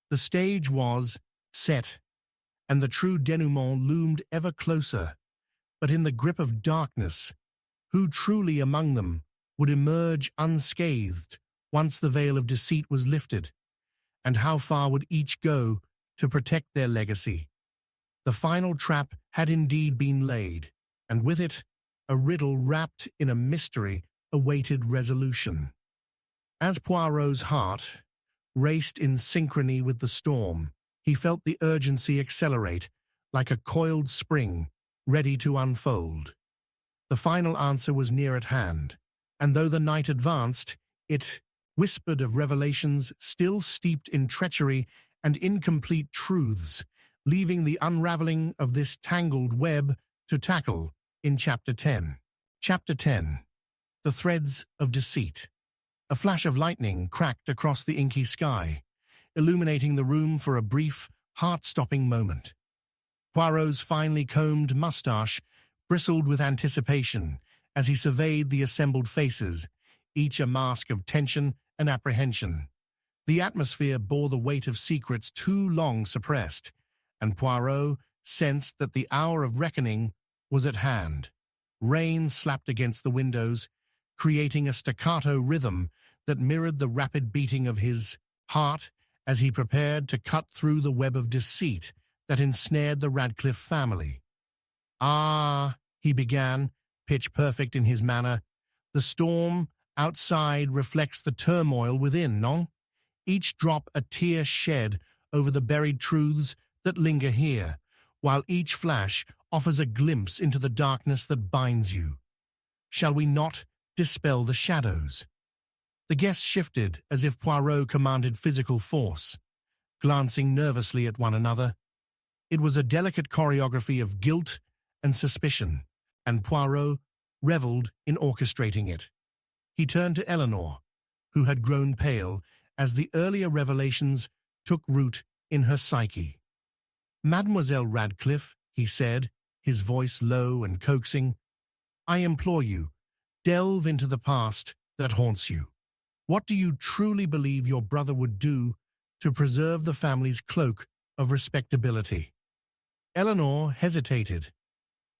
The stage was set, and the true denouement loomed ever closer, but in the grip of darkness, who truly among them would emerge unscathed once the veil of deceit was lifted, and how far would each go to protect their legacy? The final trap had indeed been laid, and with it, a riddle wrapped in a mystery awaited resolution. As Poirot's heart raced in synchrony with the storm, he felt the urgency accelerate like a coiled spring ready to unfold. The final answer was near at hand, and though the night advanced, it whispered of revelations still steeped in treachery and incomplete truths, leaving the unraveling of this tangled web to tackle in Chapter 10. Chapter 10. The Threads of Deceit. A flash of lightning cracked across the inky sky, illuminating the room for a brief, heart-stopping moment. Poirot's finely combed mustache bristled with anticipation as he surveyed the assembled faces, each a mask of tension and apprehension. The atmosphere bore the weight of secrets too long suppressed, and Poirot sensed that the hour of reckoning was at hand. Rain slapped against the windows, creating a staccato rhythm that mirrored the rapid beating of his heart as he prepared to cut through the web of deceit that ensnared the Radcliffe family. "Ah," he began, pitch-perfect in his manner, "the storm outside reflects the turmoil within, non? Each drop a tear shed over the buried truths that linger here, while each flash offers a glimpse into the darkness that binds you. Shall we not dispel the shadows?" The guests shifted as if Poirot commanded physical force, glancing nervously at one another. It was a delicate choreography of guilt and suspicion, and Poirot revelled in orchestrating it. He turned to Eleanor, who had grown pale as the earlier revelations took root in her psyche. "Mademoiselle Radcliffe," he said, his voice low and coaxing, "I implore you, delve into the past that haunts you. What do you truly believe your brother would do to preserve the family's cloak of respectability?" Eleanor hesitated,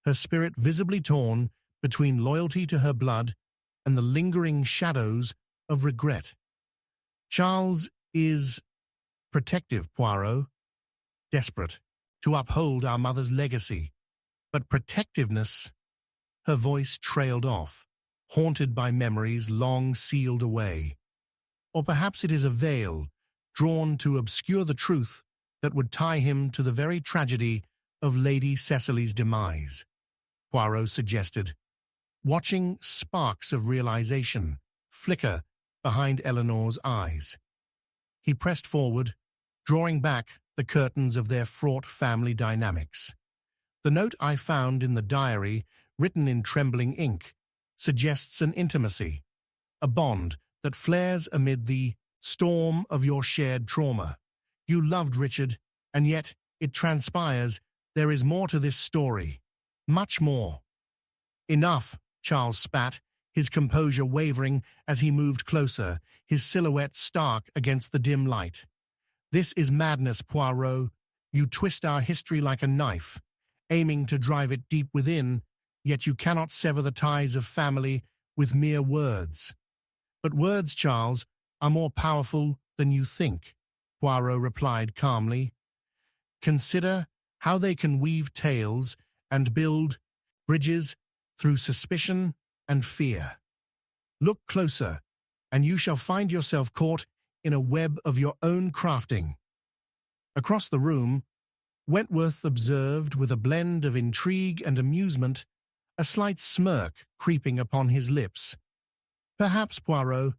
her spirit visibly torn between loyalty to her blood and the lingering shadows of regret. "Charles is protective, Poirot, desperate to uphold our mother's legacy. But protectiveness—" Her voice trailed off, haunted by memories long sealed away. "Or perhaps it is a veil drawn to obscure the truth that would tie him to the very tragedy of Lady Cecily's demise," Poirot suggested, watching sparks of realization flicker behind Eleanor's eyes. He pressed forward, drawing back the curtains of their fraught family dynamics. "The note I found in the diary, written in trembling ink, suggests an intimacy, a bond that flares amid the storm of your shared trauma. You loved Richard, and yet, it transpires, there is more to this story. Much more." "Enough," Charles spat, his composure wavering as he moved closer, his silhouette stark against the dim light. "This is madness, Poirot. You twist our history like a knife, aiming to drive it deep within, yet you cannot sever the ties of family with mere words." "But words, Charles, are more powerful than you think," Poirot replied calmly. "Consider how they can weave tales and build bridges through suspicion and fear. Look closer, and you shall find yourself caught in a web of your own crafting." Across the room, Wentworth observed with a blend of intrigue and amusement, a slight smirk creeping upon his lips. "Perhaps, Poirot,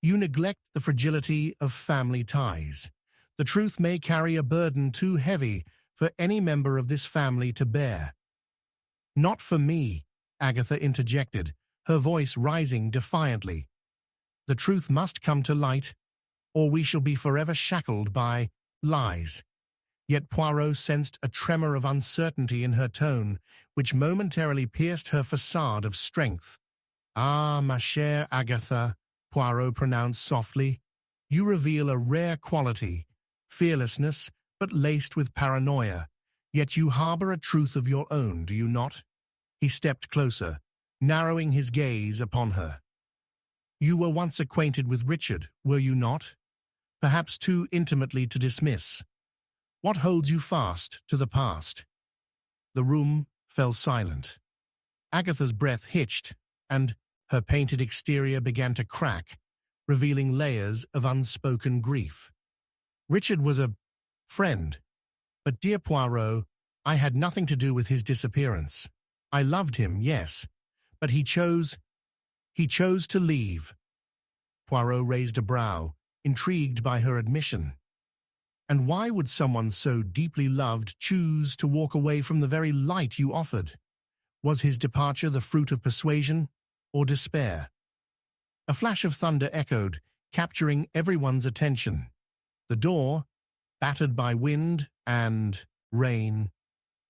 you neglect the fragility of family ties. The truth may carry a burden too heavy for any member of this family to bear." "Not for me," Agatha interjected, her voice rising defiantly. "The truth must come to light, or we shall be forever shackled by lies." Yet Poirot sensed a tremor of uncertainty in her tone, which momentarily pierced her facade of strength. "Ah, ma chère Agatha," Poirot pronounced softly, "you reveal a rare quality, fearlessness, but laced with paranoia. Yet you harbor a truth of your own, do you not?" He stepped closer, narrowing his gaze upon her. "You were once acquainted with Richard, were you not? Perhaps too intimately to dismiss. What holds you fast to the past?" The room fell silent. Agatha's breath hitched, and her painted exterior began to crack, revealing layers of unspoken grief. "Richard was a friend, but dear Poirot, I had nothing to do with his disappearance. I loved him, yes, but he chose to leave." Poirot raised a brow, intrigued by her admission. "And why would someone so deeply loved choose to walk away from the very light you offered? Was his departure the fruit of persuasion or despair?" A flash of thunder echoed, capturing everyone's attention. The door, battered by wind and rain,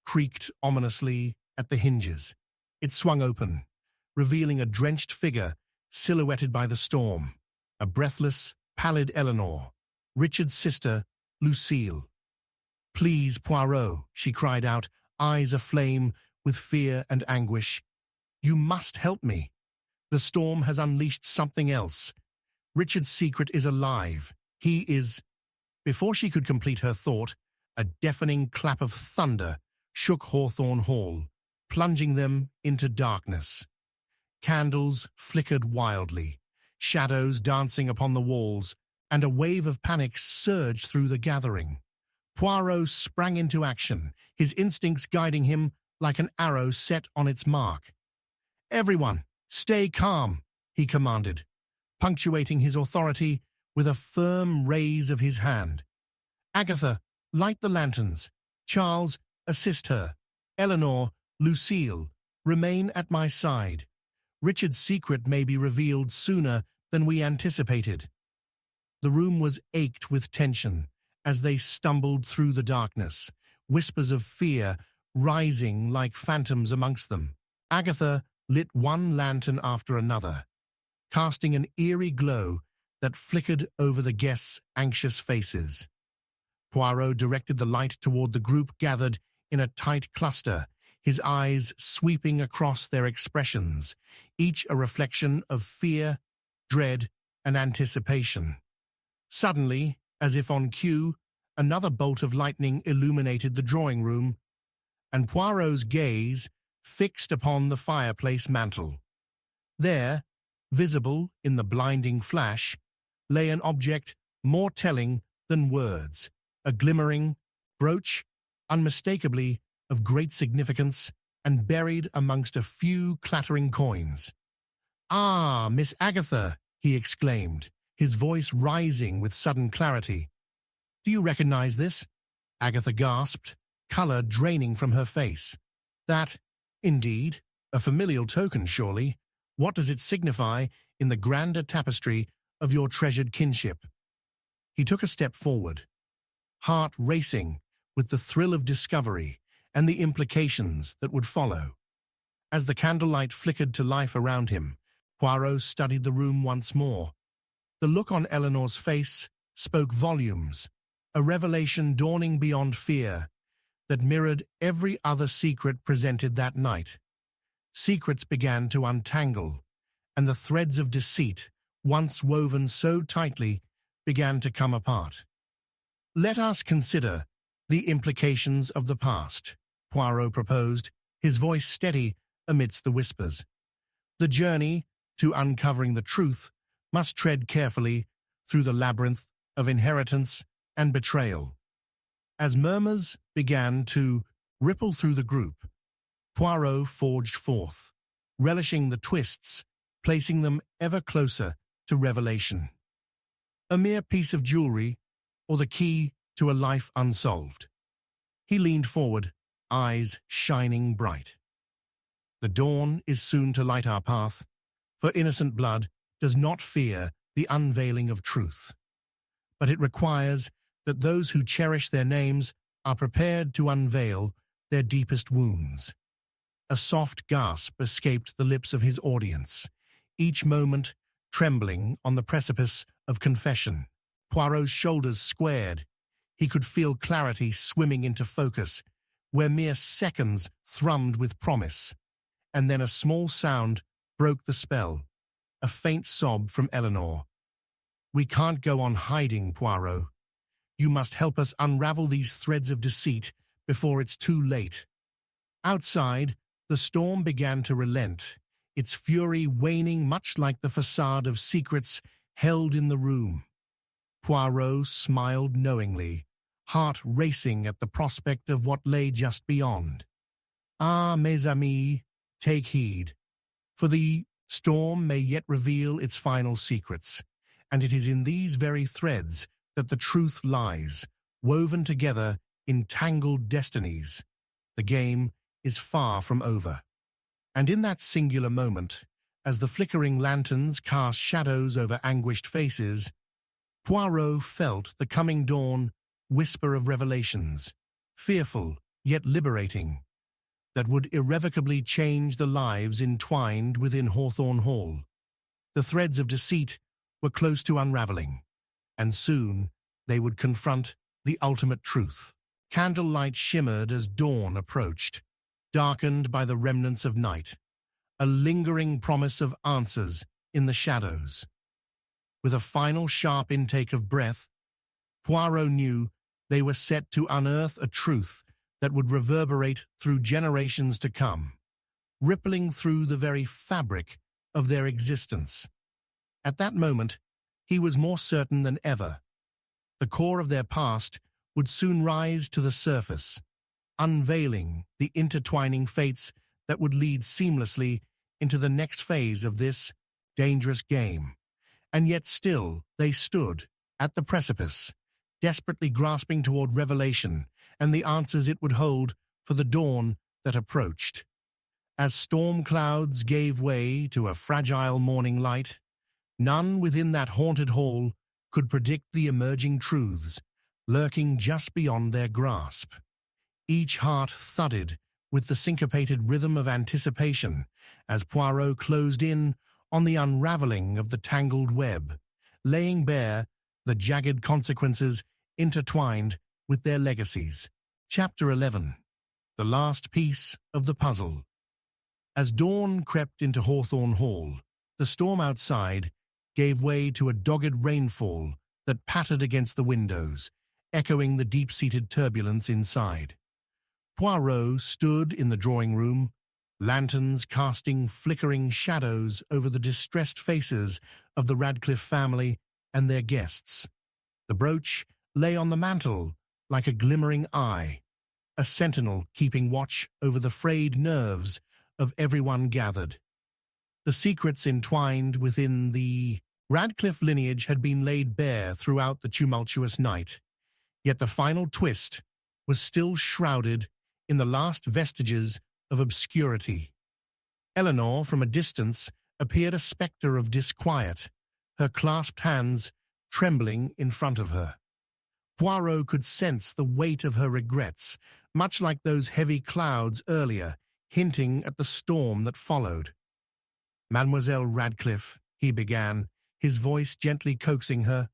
creaked ominously at the hinges. It swung open, revealing a drenched figure silhouetted by the storm, a breathless, pallid Eleanor, Richard's sister, Lucille. "Please, Poirot," she cried out, eyes aflame with fear and anguish. "You must help me. The storm has unleashed something else. Richard's secret is alive. He is—" Before she could complete her thought, a deafening clap of thunder shook Hawthorne Hall, plunging them into darkness. Candles flickered wildly, shadows dancing upon the walls, and a wave of panic surged through the gathering. Poirot sprang into action, his instincts guiding him like an arrow set on its mark. "Everyone, stay calm," he commanded, punctuating his authority with a firm raise of his hand. "Agatha, light the lanterns. Charles, assist her. Eleanor, Lucille, remain at my side. Richard's secret may be revealed sooner than we anticipated." The room was ached with tension as they stumbled through the darkness, whispers of fear rising like phantoms amongst them. Agatha lit one lantern after another, casting an eerie glow that flickered over the guests' anxious faces. Poirot directed the light toward the group gathered in a tight cluster, his eyes sweeping across their expressions, each a reflection of fear, dread, and anticipation. Suddenly, as if on cue, another bolt of lightning illuminated the drawing room, and Poirot's gaze fixed upon the fireplace mantel. There, visible in the blinding flash, lay an object more telling than words, a glimmering brooch, unmistakably of great significance and buried amongst a few clattering coins. "Ah, Miss Agatha," he exclaimed, his voice rising with sudden clarity. "Do you recognize this?" Agatha gasped, color draining from her face. "That, indeed, a familial token, surely. What does it signify in the grander tapestry of your treasured kinship?" He took a step forward, heart racing with the thrill of discovery and the implications that would follow. As the candlelight flickered to life around him, Poirot studied the room once more. The look on Eleanor's face spoke volumes, a revelation dawning beyond fear that mirrored every other secret presented that night. Secrets began to untangle, and the threads of deceit, once woven so tightly, began to come apart. "Let us consider the implications of the past," Poirot proposed, his voice steady amidst the whispers. "The journey to uncovering the truth must tread carefully through the labyrinth of inheritance and betrayal." As murmurs began to ripple through the group, Poirot forged forth, relishing the twists, placing them ever closer to revelation. A mere piece of jewelry, or the key to a life unsolved? He leaned forward, eyes shining bright. "The dawn is soon to light our path, for innocent blood does not fear the unveiling of truth. But it requires that those who cherish their names are prepared to unveil their deepest wounds." A soft gasp escaped the lips of his audience, each moment trembling on the precipice of confession. Poirot's shoulders squared. He could feel clarity swimming into focus, where mere seconds thrummed with promise. And then a small sound broke the spell, a faint sob from Eleanor. "We can't go on hiding, Poirot. You must help us unravel these threads of deceit before it's too late." Outside, the storm began to relent, its fury waning much like the facade of secrets held in the room. Poirot smiled knowingly, heart racing at the prospect of what lay just beyond. "Ah, mes amis, take heed, for the storm may yet reveal its final secrets, and it is in these very threads that the truth lies, woven together in tangled destinies. The game is far from over." And in that singular moment, as the flickering lanterns cast shadows over anguished faces, Poirot felt the coming dawn whisper of revelations, fearful yet liberating, that would irrevocably change the lives entwined within Hawthorne Hall. The threads of deceit were close to unraveling, and soon they would confront the ultimate truth. Candlelight shimmered as dawn approached, darkened by the remnants of night, a lingering promise of answers in the shadows. With a final sharp intake of breath, Poirot knew they were set to unearth a truth that would reverberate through generations to come, rippling through the very fabric of their existence. At that moment, he was more certain than ever. The core of their past would soon rise to the surface, unveiling the intertwining fates that would lead seamlessly into the next phase of this dangerous game. And yet still they stood at the precipice, desperately grasping toward revelation and the answers it would hold for the dawn that approached. As storm clouds gave way to a fragile morning light, none within that haunted hall could predict the emerging truths lurking just beyond their grasp. Each heart thudded with the syncopated rhythm of anticipation as Poirot closed in on the unraveling of the tangled web, laying bare the jagged consequences intertwined with their legacies. Chapter 11. The last piece of the puzzle. As dawn crept into Hawthorne Hall, the storm outside gave way to a dogged rainfall that pattered against the windows, echoing the deep-seated turbulence inside. Poirot stood in the drawing-room, lanterns casting flickering shadows over the distressed faces of the Radcliffe family and their guests. The brooch lay on the mantel like a glimmering eye, a sentinel keeping watch over the frayed nerves of everyone gathered. The secrets entwined within the Radcliffe lineage had been laid bare throughout the tumultuous night, yet the final twist was still shrouded in the last vestiges of obscurity. Eleanor, from a distance, appeared a spectre of disquiet, her clasped hands trembling in front of her. Poirot could sense the weight of her regrets, much like those heavy clouds earlier, hinting at the storm that followed. "Mademoiselle Radcliffe," he began, his voice gently coaxing her,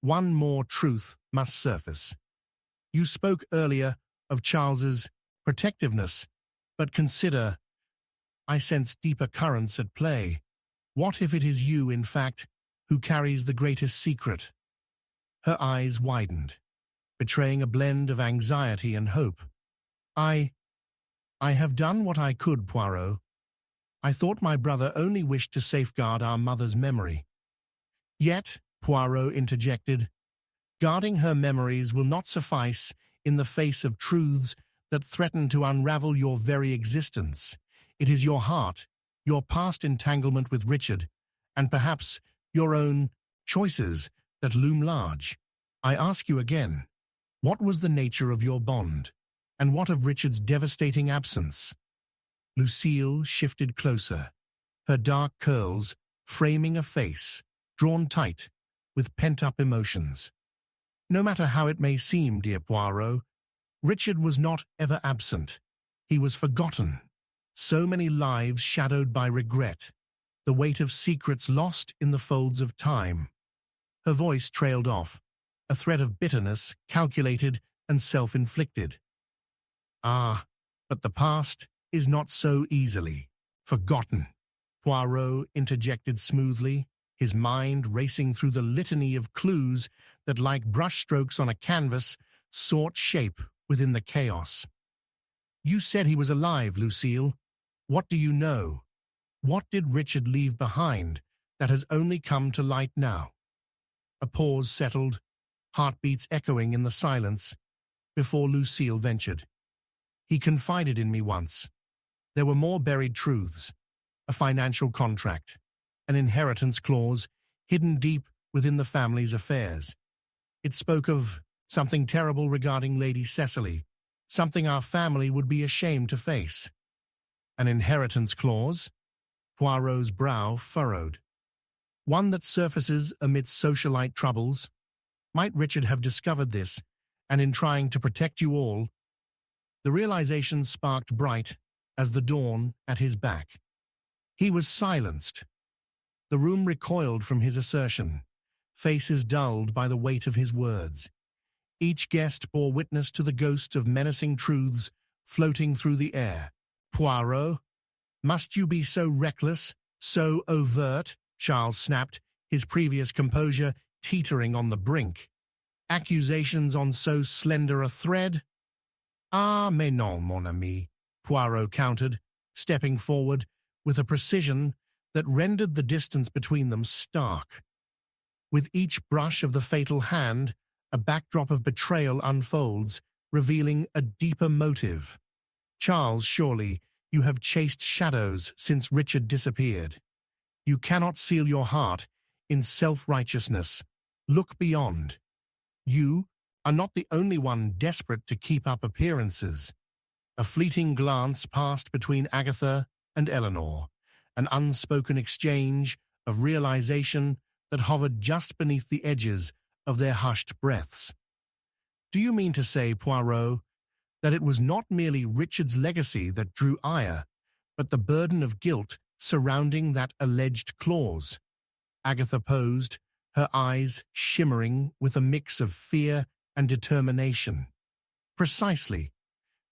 "one more truth must surface. You spoke earlier of Charles's protectiveness, but consider, I sense deeper currents at play. What if it is you, in fact, who carries the greatest secret?" Her eyes widened, betraying a blend of anxiety and hope. I have done what I could, Poirot. I thought my brother only wished to safeguard our mother's memory." "Yet," Poirot interjected, "guarding her memories will not suffice in the face of truths that threaten to unravel your very existence. It is your heart, your past entanglement with Richard, and perhaps your own choices that loom large. I ask you again, what was the nature of your bond, and what of Richard's devastating absence?" Lucille shifted closer, her dark curls framing a face drawn tight with pent-up emotions. "No matter how it may seem, dear Poirot, Richard was not ever absent. He was forgotten. So many lives shadowed by regret, the weight of secrets lost in the folds of time." Her voice trailed off, a thread of bitterness calculated and self-inflicted. "Ah, but the past is not so easily forgotten," Poirot interjected smoothly, his mind racing through the litany of clues that, like brushstrokes on a canvas, sought shape within the chaos. "You said he was alive, Lucille. What do you know? What did Richard leave behind that has only come to light now?" A pause settled, heartbeats echoing in the silence, before Lucille ventured. "He confided in me once. There were more buried truths, a financial contract, an inheritance clause hidden deep within the family's affairs. It spoke of something terrible regarding Lady Cecily, something our family would be ashamed to face." "An inheritance clause?" Poirot's brow furrowed. "One that surfaces amidst socialite troubles? Might Richard have discovered this, and in trying to protect you all?" The realization sparked bright as the dawn at his back. He was silenced. The room recoiled from his assertion, faces dulled by the weight of his words. Each guest bore witness to the ghost of menacing truths floating through the air. "Poirot, must you be so reckless, so overt?" Charles snapped, his previous composure teetering on the brink. "Accusations on so slender a thread?" "Ah, mais non, mon ami," Poirot countered, stepping forward with a precision that rendered the distance between them stark. With each brush of the fatal hand, a backdrop of betrayal unfolds, revealing a deeper motive. "Charles, surely you have chased shadows since Richard disappeared. You cannot seal your heart in self-righteousness. Look beyond. You are not the only one desperate to keep up appearances." A fleeting glance passed between Agatha and Eleanor, an unspoken exchange of realization that hovered just beneath the edges of their hushed breaths. "Do you mean to say, Poirot, that it was not merely Richard's legacy that drew ire, but the burden of guilt surrounding that alleged clause?" Agatha posed, her eyes shimmering with a mix of fear and determination. "Precisely.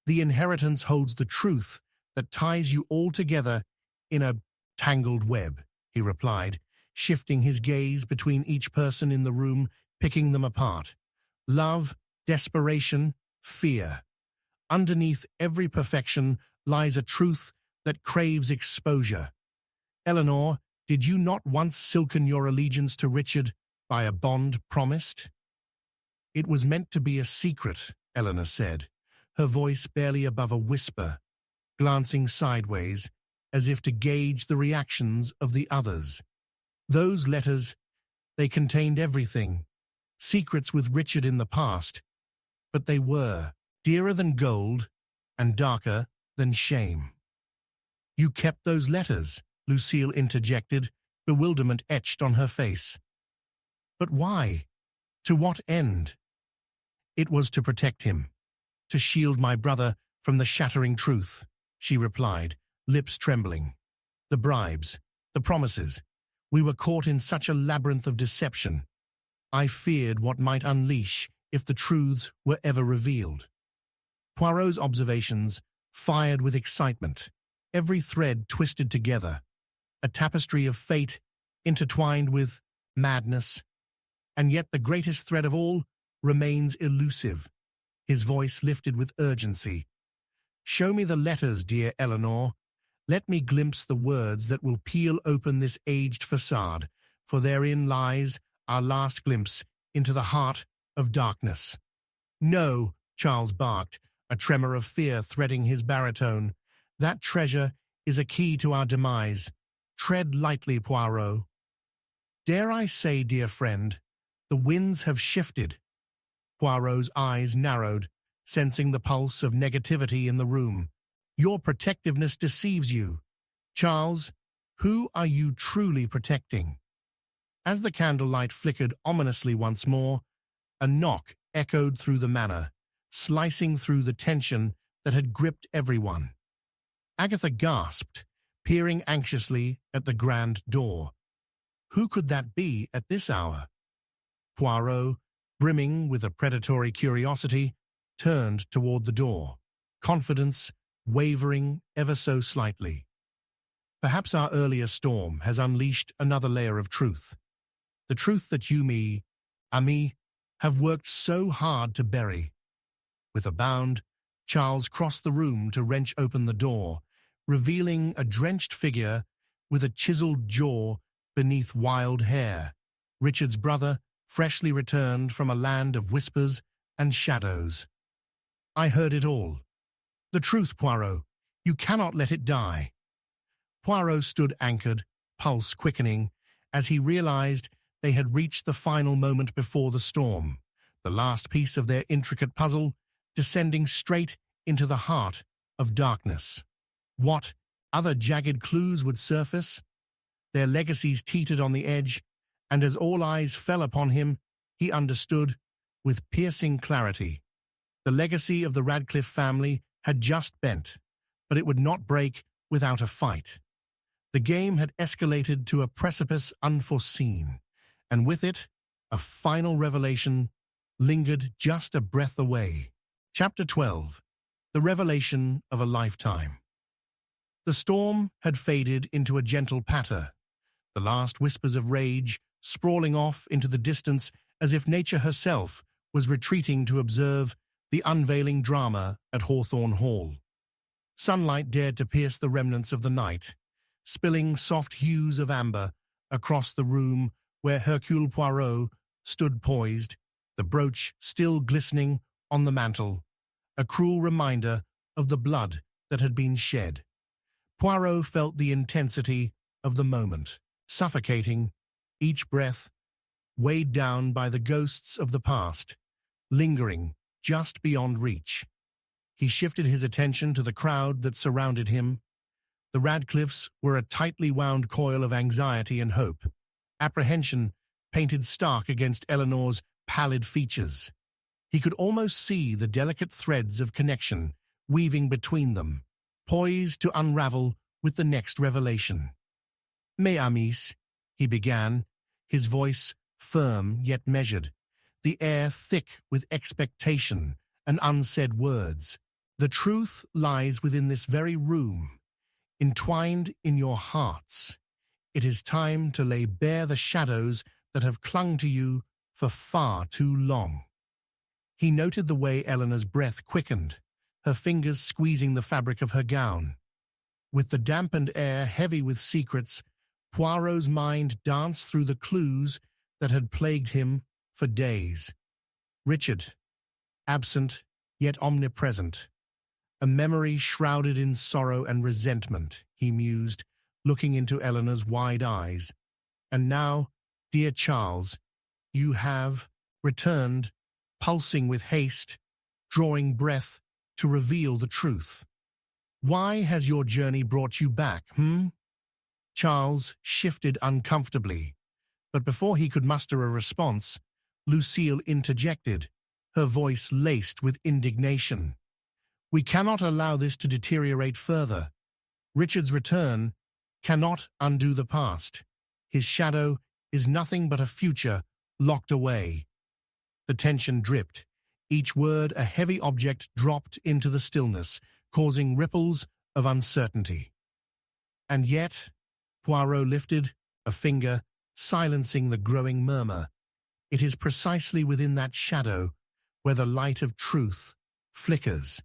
The inheritance holds the truth that ties you all together in a tangled web," he replied, shifting his gaze between each person in the room, picking them apart. "Love, desperation, fear. Underneath every perfection lies a truth that craves exposure. Eleanor, did you not once silken your allegiance to Richard by a bond promised?" "It was meant to be a secret," Eleanor said, her voice barely above a whisper, glancing sideways as if to gauge the reactions of the others. "Those letters, they contained everything. Secrets with Richard in the past, but they were dearer than gold and darker than shame." "You kept those letters?" Lucille interjected, bewilderment etched on her face. "But why? To what end?" "It was to protect him, to shield my brother from the shattering truth," she replied, lips trembling. "The bribes, the promises. We were caught in such a labyrinth of deception. I feared what might unleash if the truths were ever revealed." Poirot's observations fired with excitement, every thread twisted together, a tapestry of fate intertwined with madness. And yet the greatest thread of all remains elusive. His voice lifted with urgency. "Show me the letters, dear Eleanor. Let me glimpse the words that will peel open this aged facade, for therein lies our last glimpse into the heart of darkness." "No," Charles barked, a tremor of fear threading his baritone. "That treasure is a key to our demise. Tread lightly, Poirot." "Dare I say, dear friend, the winds have shifted." Poirot's eyes narrowed, sensing the pulse of negativity in the room. "Your protectiveness deceives you. Charles, who are you truly protecting?" As the candlelight flickered ominously once more, a knock echoed through the manor, slicing through the tension that had gripped everyone. Agatha gasped, peering anxiously at the grand door. Who could that be at this hour? Poirot, brimming with a predatory curiosity, turned toward the door, confidence wavering ever so slightly. Perhaps our earlier storm has unleashed another layer of truth. The truth that you, me, Ami, have worked so hard to bury. With a bound, Charles crossed the room to wrench open the door, revealing a drenched figure with a chiseled jaw beneath wild hair, Richard's brother, freshly returned from a land of whispers and shadows. "I heard it all. The truth, Poirot. You cannot let it die." Poirot stood anchored, pulse quickening, as he realized they had reached the final moment before the storm, the last piece of their intricate puzzle, descending straight into the heart of darkness. What other jagged clues would surface? Their legacies teetered on the edge, and as all eyes fell upon him, he understood, with piercing clarity. The legacy of the Radcliffe family had just bent, but it would not break without a fight. The game had escalated to a precipice unforeseen, and with it, a final revelation lingered just a breath away. Chapter 12. The Revelation of a Lifetime. The storm had faded into a gentle patter, the last whispers of rage sprawling off into the distance as if nature herself was retreating to observe the unveiling drama at Hawthorne Hall. Sunlight dared to pierce the remnants of the night, spilling soft hues of amber across the room where Hercule Poirot stood poised, the brooch still glistening on the mantel, a cruel reminder of the blood that had been shed. Poirot felt the intensity of the moment, suffocating, each breath weighed down by the ghosts of the past, lingering just beyond reach. He shifted his attention to the crowd that surrounded him. The Radcliffes were a tightly wound coil of anxiety and hope, apprehension painted stark against Eleanor's pallid features. He could almost see the delicate threads of connection weaving between them, poised to unravel with the next revelation. "Mes amis," he began, his voice firm yet measured, the air thick with expectation and unsaid words. "The truth lies within this very room, entwined in your hearts. It is time to lay bare the shadows that have clung to you for far too long." He noted the way Eleanor's breath quickened, her fingers squeezing the fabric of her gown. With the dampened air heavy with secrets, Poirot's mind danced through the clues that had plagued him for days. Richard, absent yet omnipresent, a memory shrouded in sorrow and resentment, he mused, looking into Eleanor's wide eyes. "And now, dear Charles, you have returned, pulsing with haste, drawing breath to reveal the truth. Why has your journey brought you back, Charles shifted uncomfortably, but before he could muster a response, Lucille interjected, her voice laced with indignation. "We cannot allow this to deteriorate further. Richard's return cannot undo the past. His shadow is nothing but a future locked away." The tension dripped, each word a heavy object dropped into the stillness, causing ripples of uncertainty. And yet, Poirot lifted a finger, silencing the growing murmur. "It is precisely within that shadow where the light of truth flickers.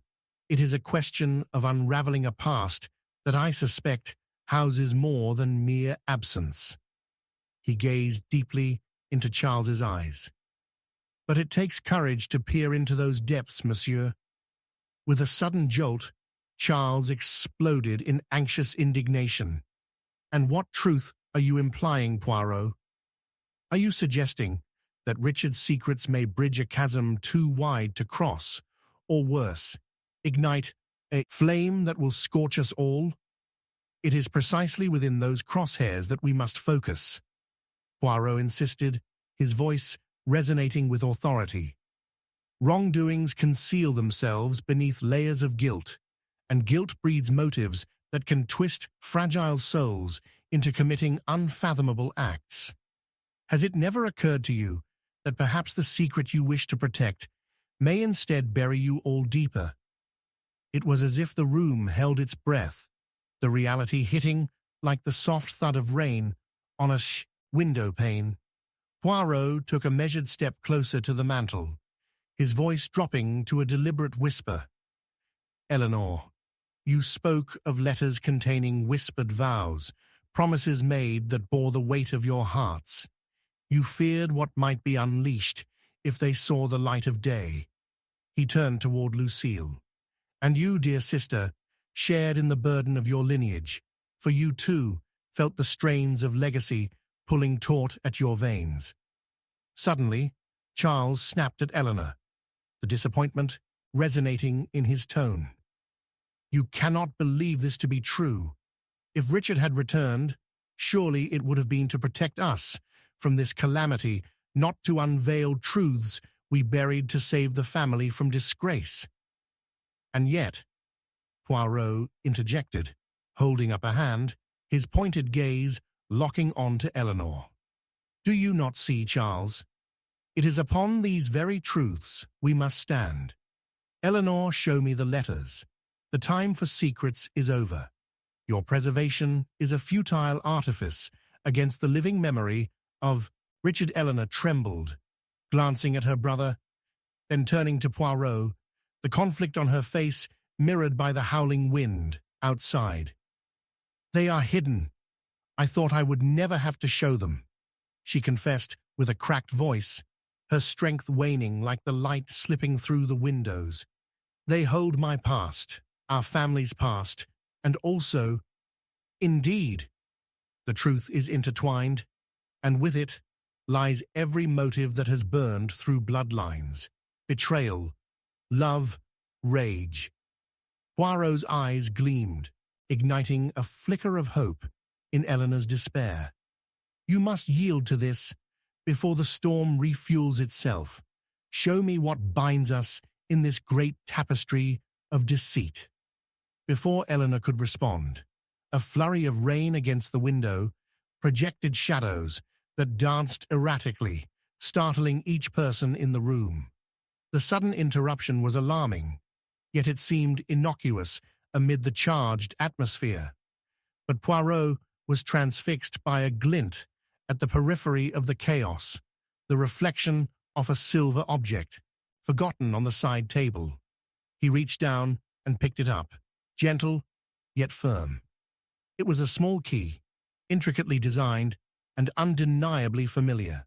It is a question of unraveling a past that I suspect houses more than mere absence." He gazed deeply into Charles's eyes. "But it takes courage to peer into those depths, monsieur." With a sudden jolt, Charles exploded in anxious indignation. "And what truth are you implying, Poirot? Are you suggesting that Richard's secrets may bridge a chasm too wide to cross, or worse, ignite a flame that will scorch us all? It is precisely within those crosshairs that we must focus," Poirot insisted, his voice resonating with authority. "Wrongdoings conceal themselves beneath layers of guilt, and guilt breeds motives that can twist fragile souls into committing unfathomable acts. Has it never occurred to you that perhaps the secret you wish to protect may instead bury you all deeper?" It was as if the room held its breath, the reality hitting like the soft thud of rain on a window pane. Poirot took a measured step closer to the mantel, his voice dropping to a deliberate whisper. "Eleanor, you spoke of letters containing whispered vows, promises made that bore the weight of your hearts. You feared what might be unleashed if they saw the light of day." He turned toward Lucille. "And you, dear sister, shared in the burden of your lineage, for you too felt the strains of legacy pulling taut at your veins." Suddenly, Charles snapped at Eleanor, the disappointment resonating in his tone. "You cannot believe this to be true. If Richard had returned, surely it would have been to protect us from this calamity, not to unveil truths we buried to save the family from disgrace." "And yet," Poirot interjected, holding up a hand, his pointed gaze locking on to Eleanor. "Do you not see, Charles? It is upon these very truths we must stand. Eleanor, show me the letters. The time for secrets is over. Your preservation is a futile artifice against the living memory of—" Richard. Eleanor trembled, glancing at her brother, then turning to Poirot, the conflict on her face mirrored by the howling wind outside. "They are hidden. I thought I would never have to show them," she confessed with a cracked voice, her strength waning like the light slipping through the windows. "They hold my past, our family's past, and also—" "Indeed, the truth is intertwined, and with it lies every motive that has burned through bloodlines, betrayal, love, rage." Poirot's eyes gleamed, igniting a flicker of hope in Eleanor's despair. "You must yield to this before the storm refuels itself. Show me what binds us in this great tapestry of deceit." Before Eleanor could respond, a flurry of rain against the window projected shadows that danced erratically, startling each person in the room. The sudden interruption was alarming, yet it seemed innocuous amid the charged atmosphere. But Poirot was transfixed by a glint at the periphery of the chaos, the reflection of a silver object, forgotten on the side table. He reached down and picked it up, gentle yet firm. It was a small key, intricately designed and undeniably familiar.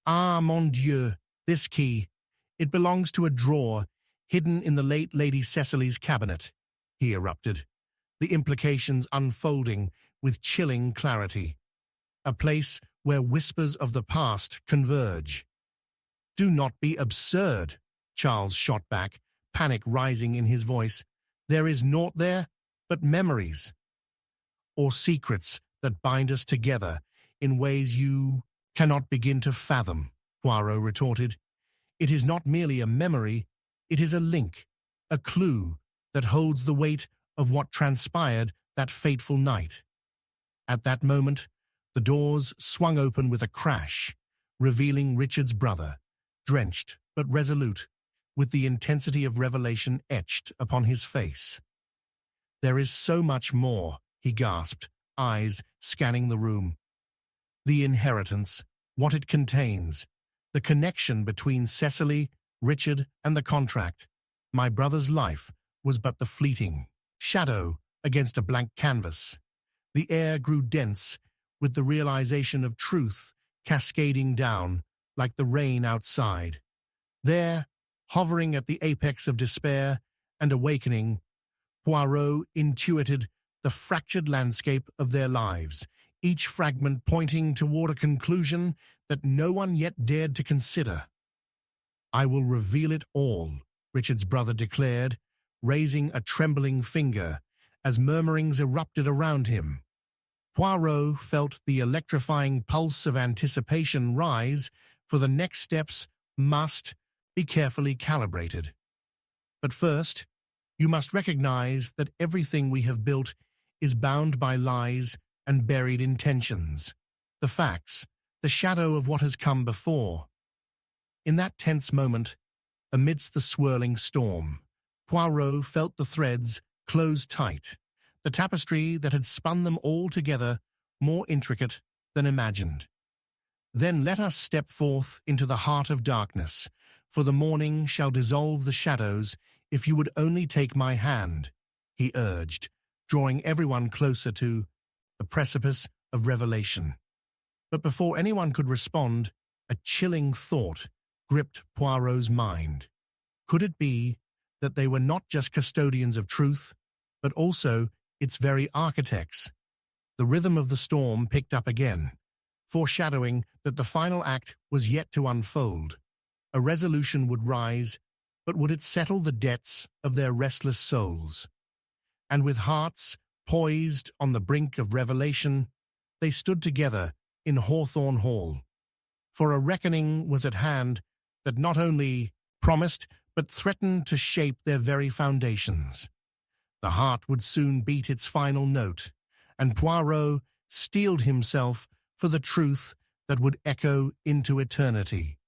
"Ah, mon Dieu, this key. It belongs to a drawer hidden in the late Lady Cecily's cabinet," he erupted, the implications unfolding with chilling clarity. "A place where whispers of the past converge." "Do not be absurd," Charles shot back, panic rising in his voice. "There is naught there but memories." "Or secrets that bind us together in ways you cannot begin to fathom," Poirot retorted. "It is not merely a memory, it is a link, a clue that holds the weight of what transpired that fateful night." At that moment, the doors swung open with a crash, revealing Richard's brother, drenched but resolute, with the intensity of revelation etched upon his face. "There is so much more," he gasped, eyes scanning the room. "The inheritance, what it contains, the connection between Cecily, Richard, and the contract. My brother's life was but the fleeting shadow against a blank canvas." The air grew dense with the realization of truth cascading down like the rain outside. There, hovering at the apex of despair and awakening, Poirot intuited the fractured landscape of their lives, each fragment pointing toward a conclusion that no one yet dared to consider. "I will reveal it all," Richard's brother declared, raising a trembling finger as murmurings erupted around him. Poirot felt the electrifying pulse of anticipation rise, for the next steps must be carefully calibrated. "But first, you must recognize that everything we have built is bound by lies and buried intentions, the facts, the shadow of what has come before." In that tense moment, amidst the swirling storm, Poirot felt the threads close tight, the tapestry that had spun them all together more intricate than imagined. "Then let us step forth into the heart of darkness, for the morning shall dissolve the shadows if you would only take my hand," he urged, drawing everyone closer to the precipice of revelation. But before anyone could respond, a chilling thought gripped Poirot's mind. Could it be that they were not just custodians of truth, but also its very architects? The rhythm of the storm picked up again, foreshadowing that the final act was yet to unfold. A resolution would rise, but would it settle the debts of their restless souls? And with hearts poised on the brink of revelation, they stood together in Hawthorne Hall. For a reckoning was at hand that not only promised but threatened to shape their very foundations. The heart would soon beat its final note, and Poirot steeled himself for the truth that would echo into eternity.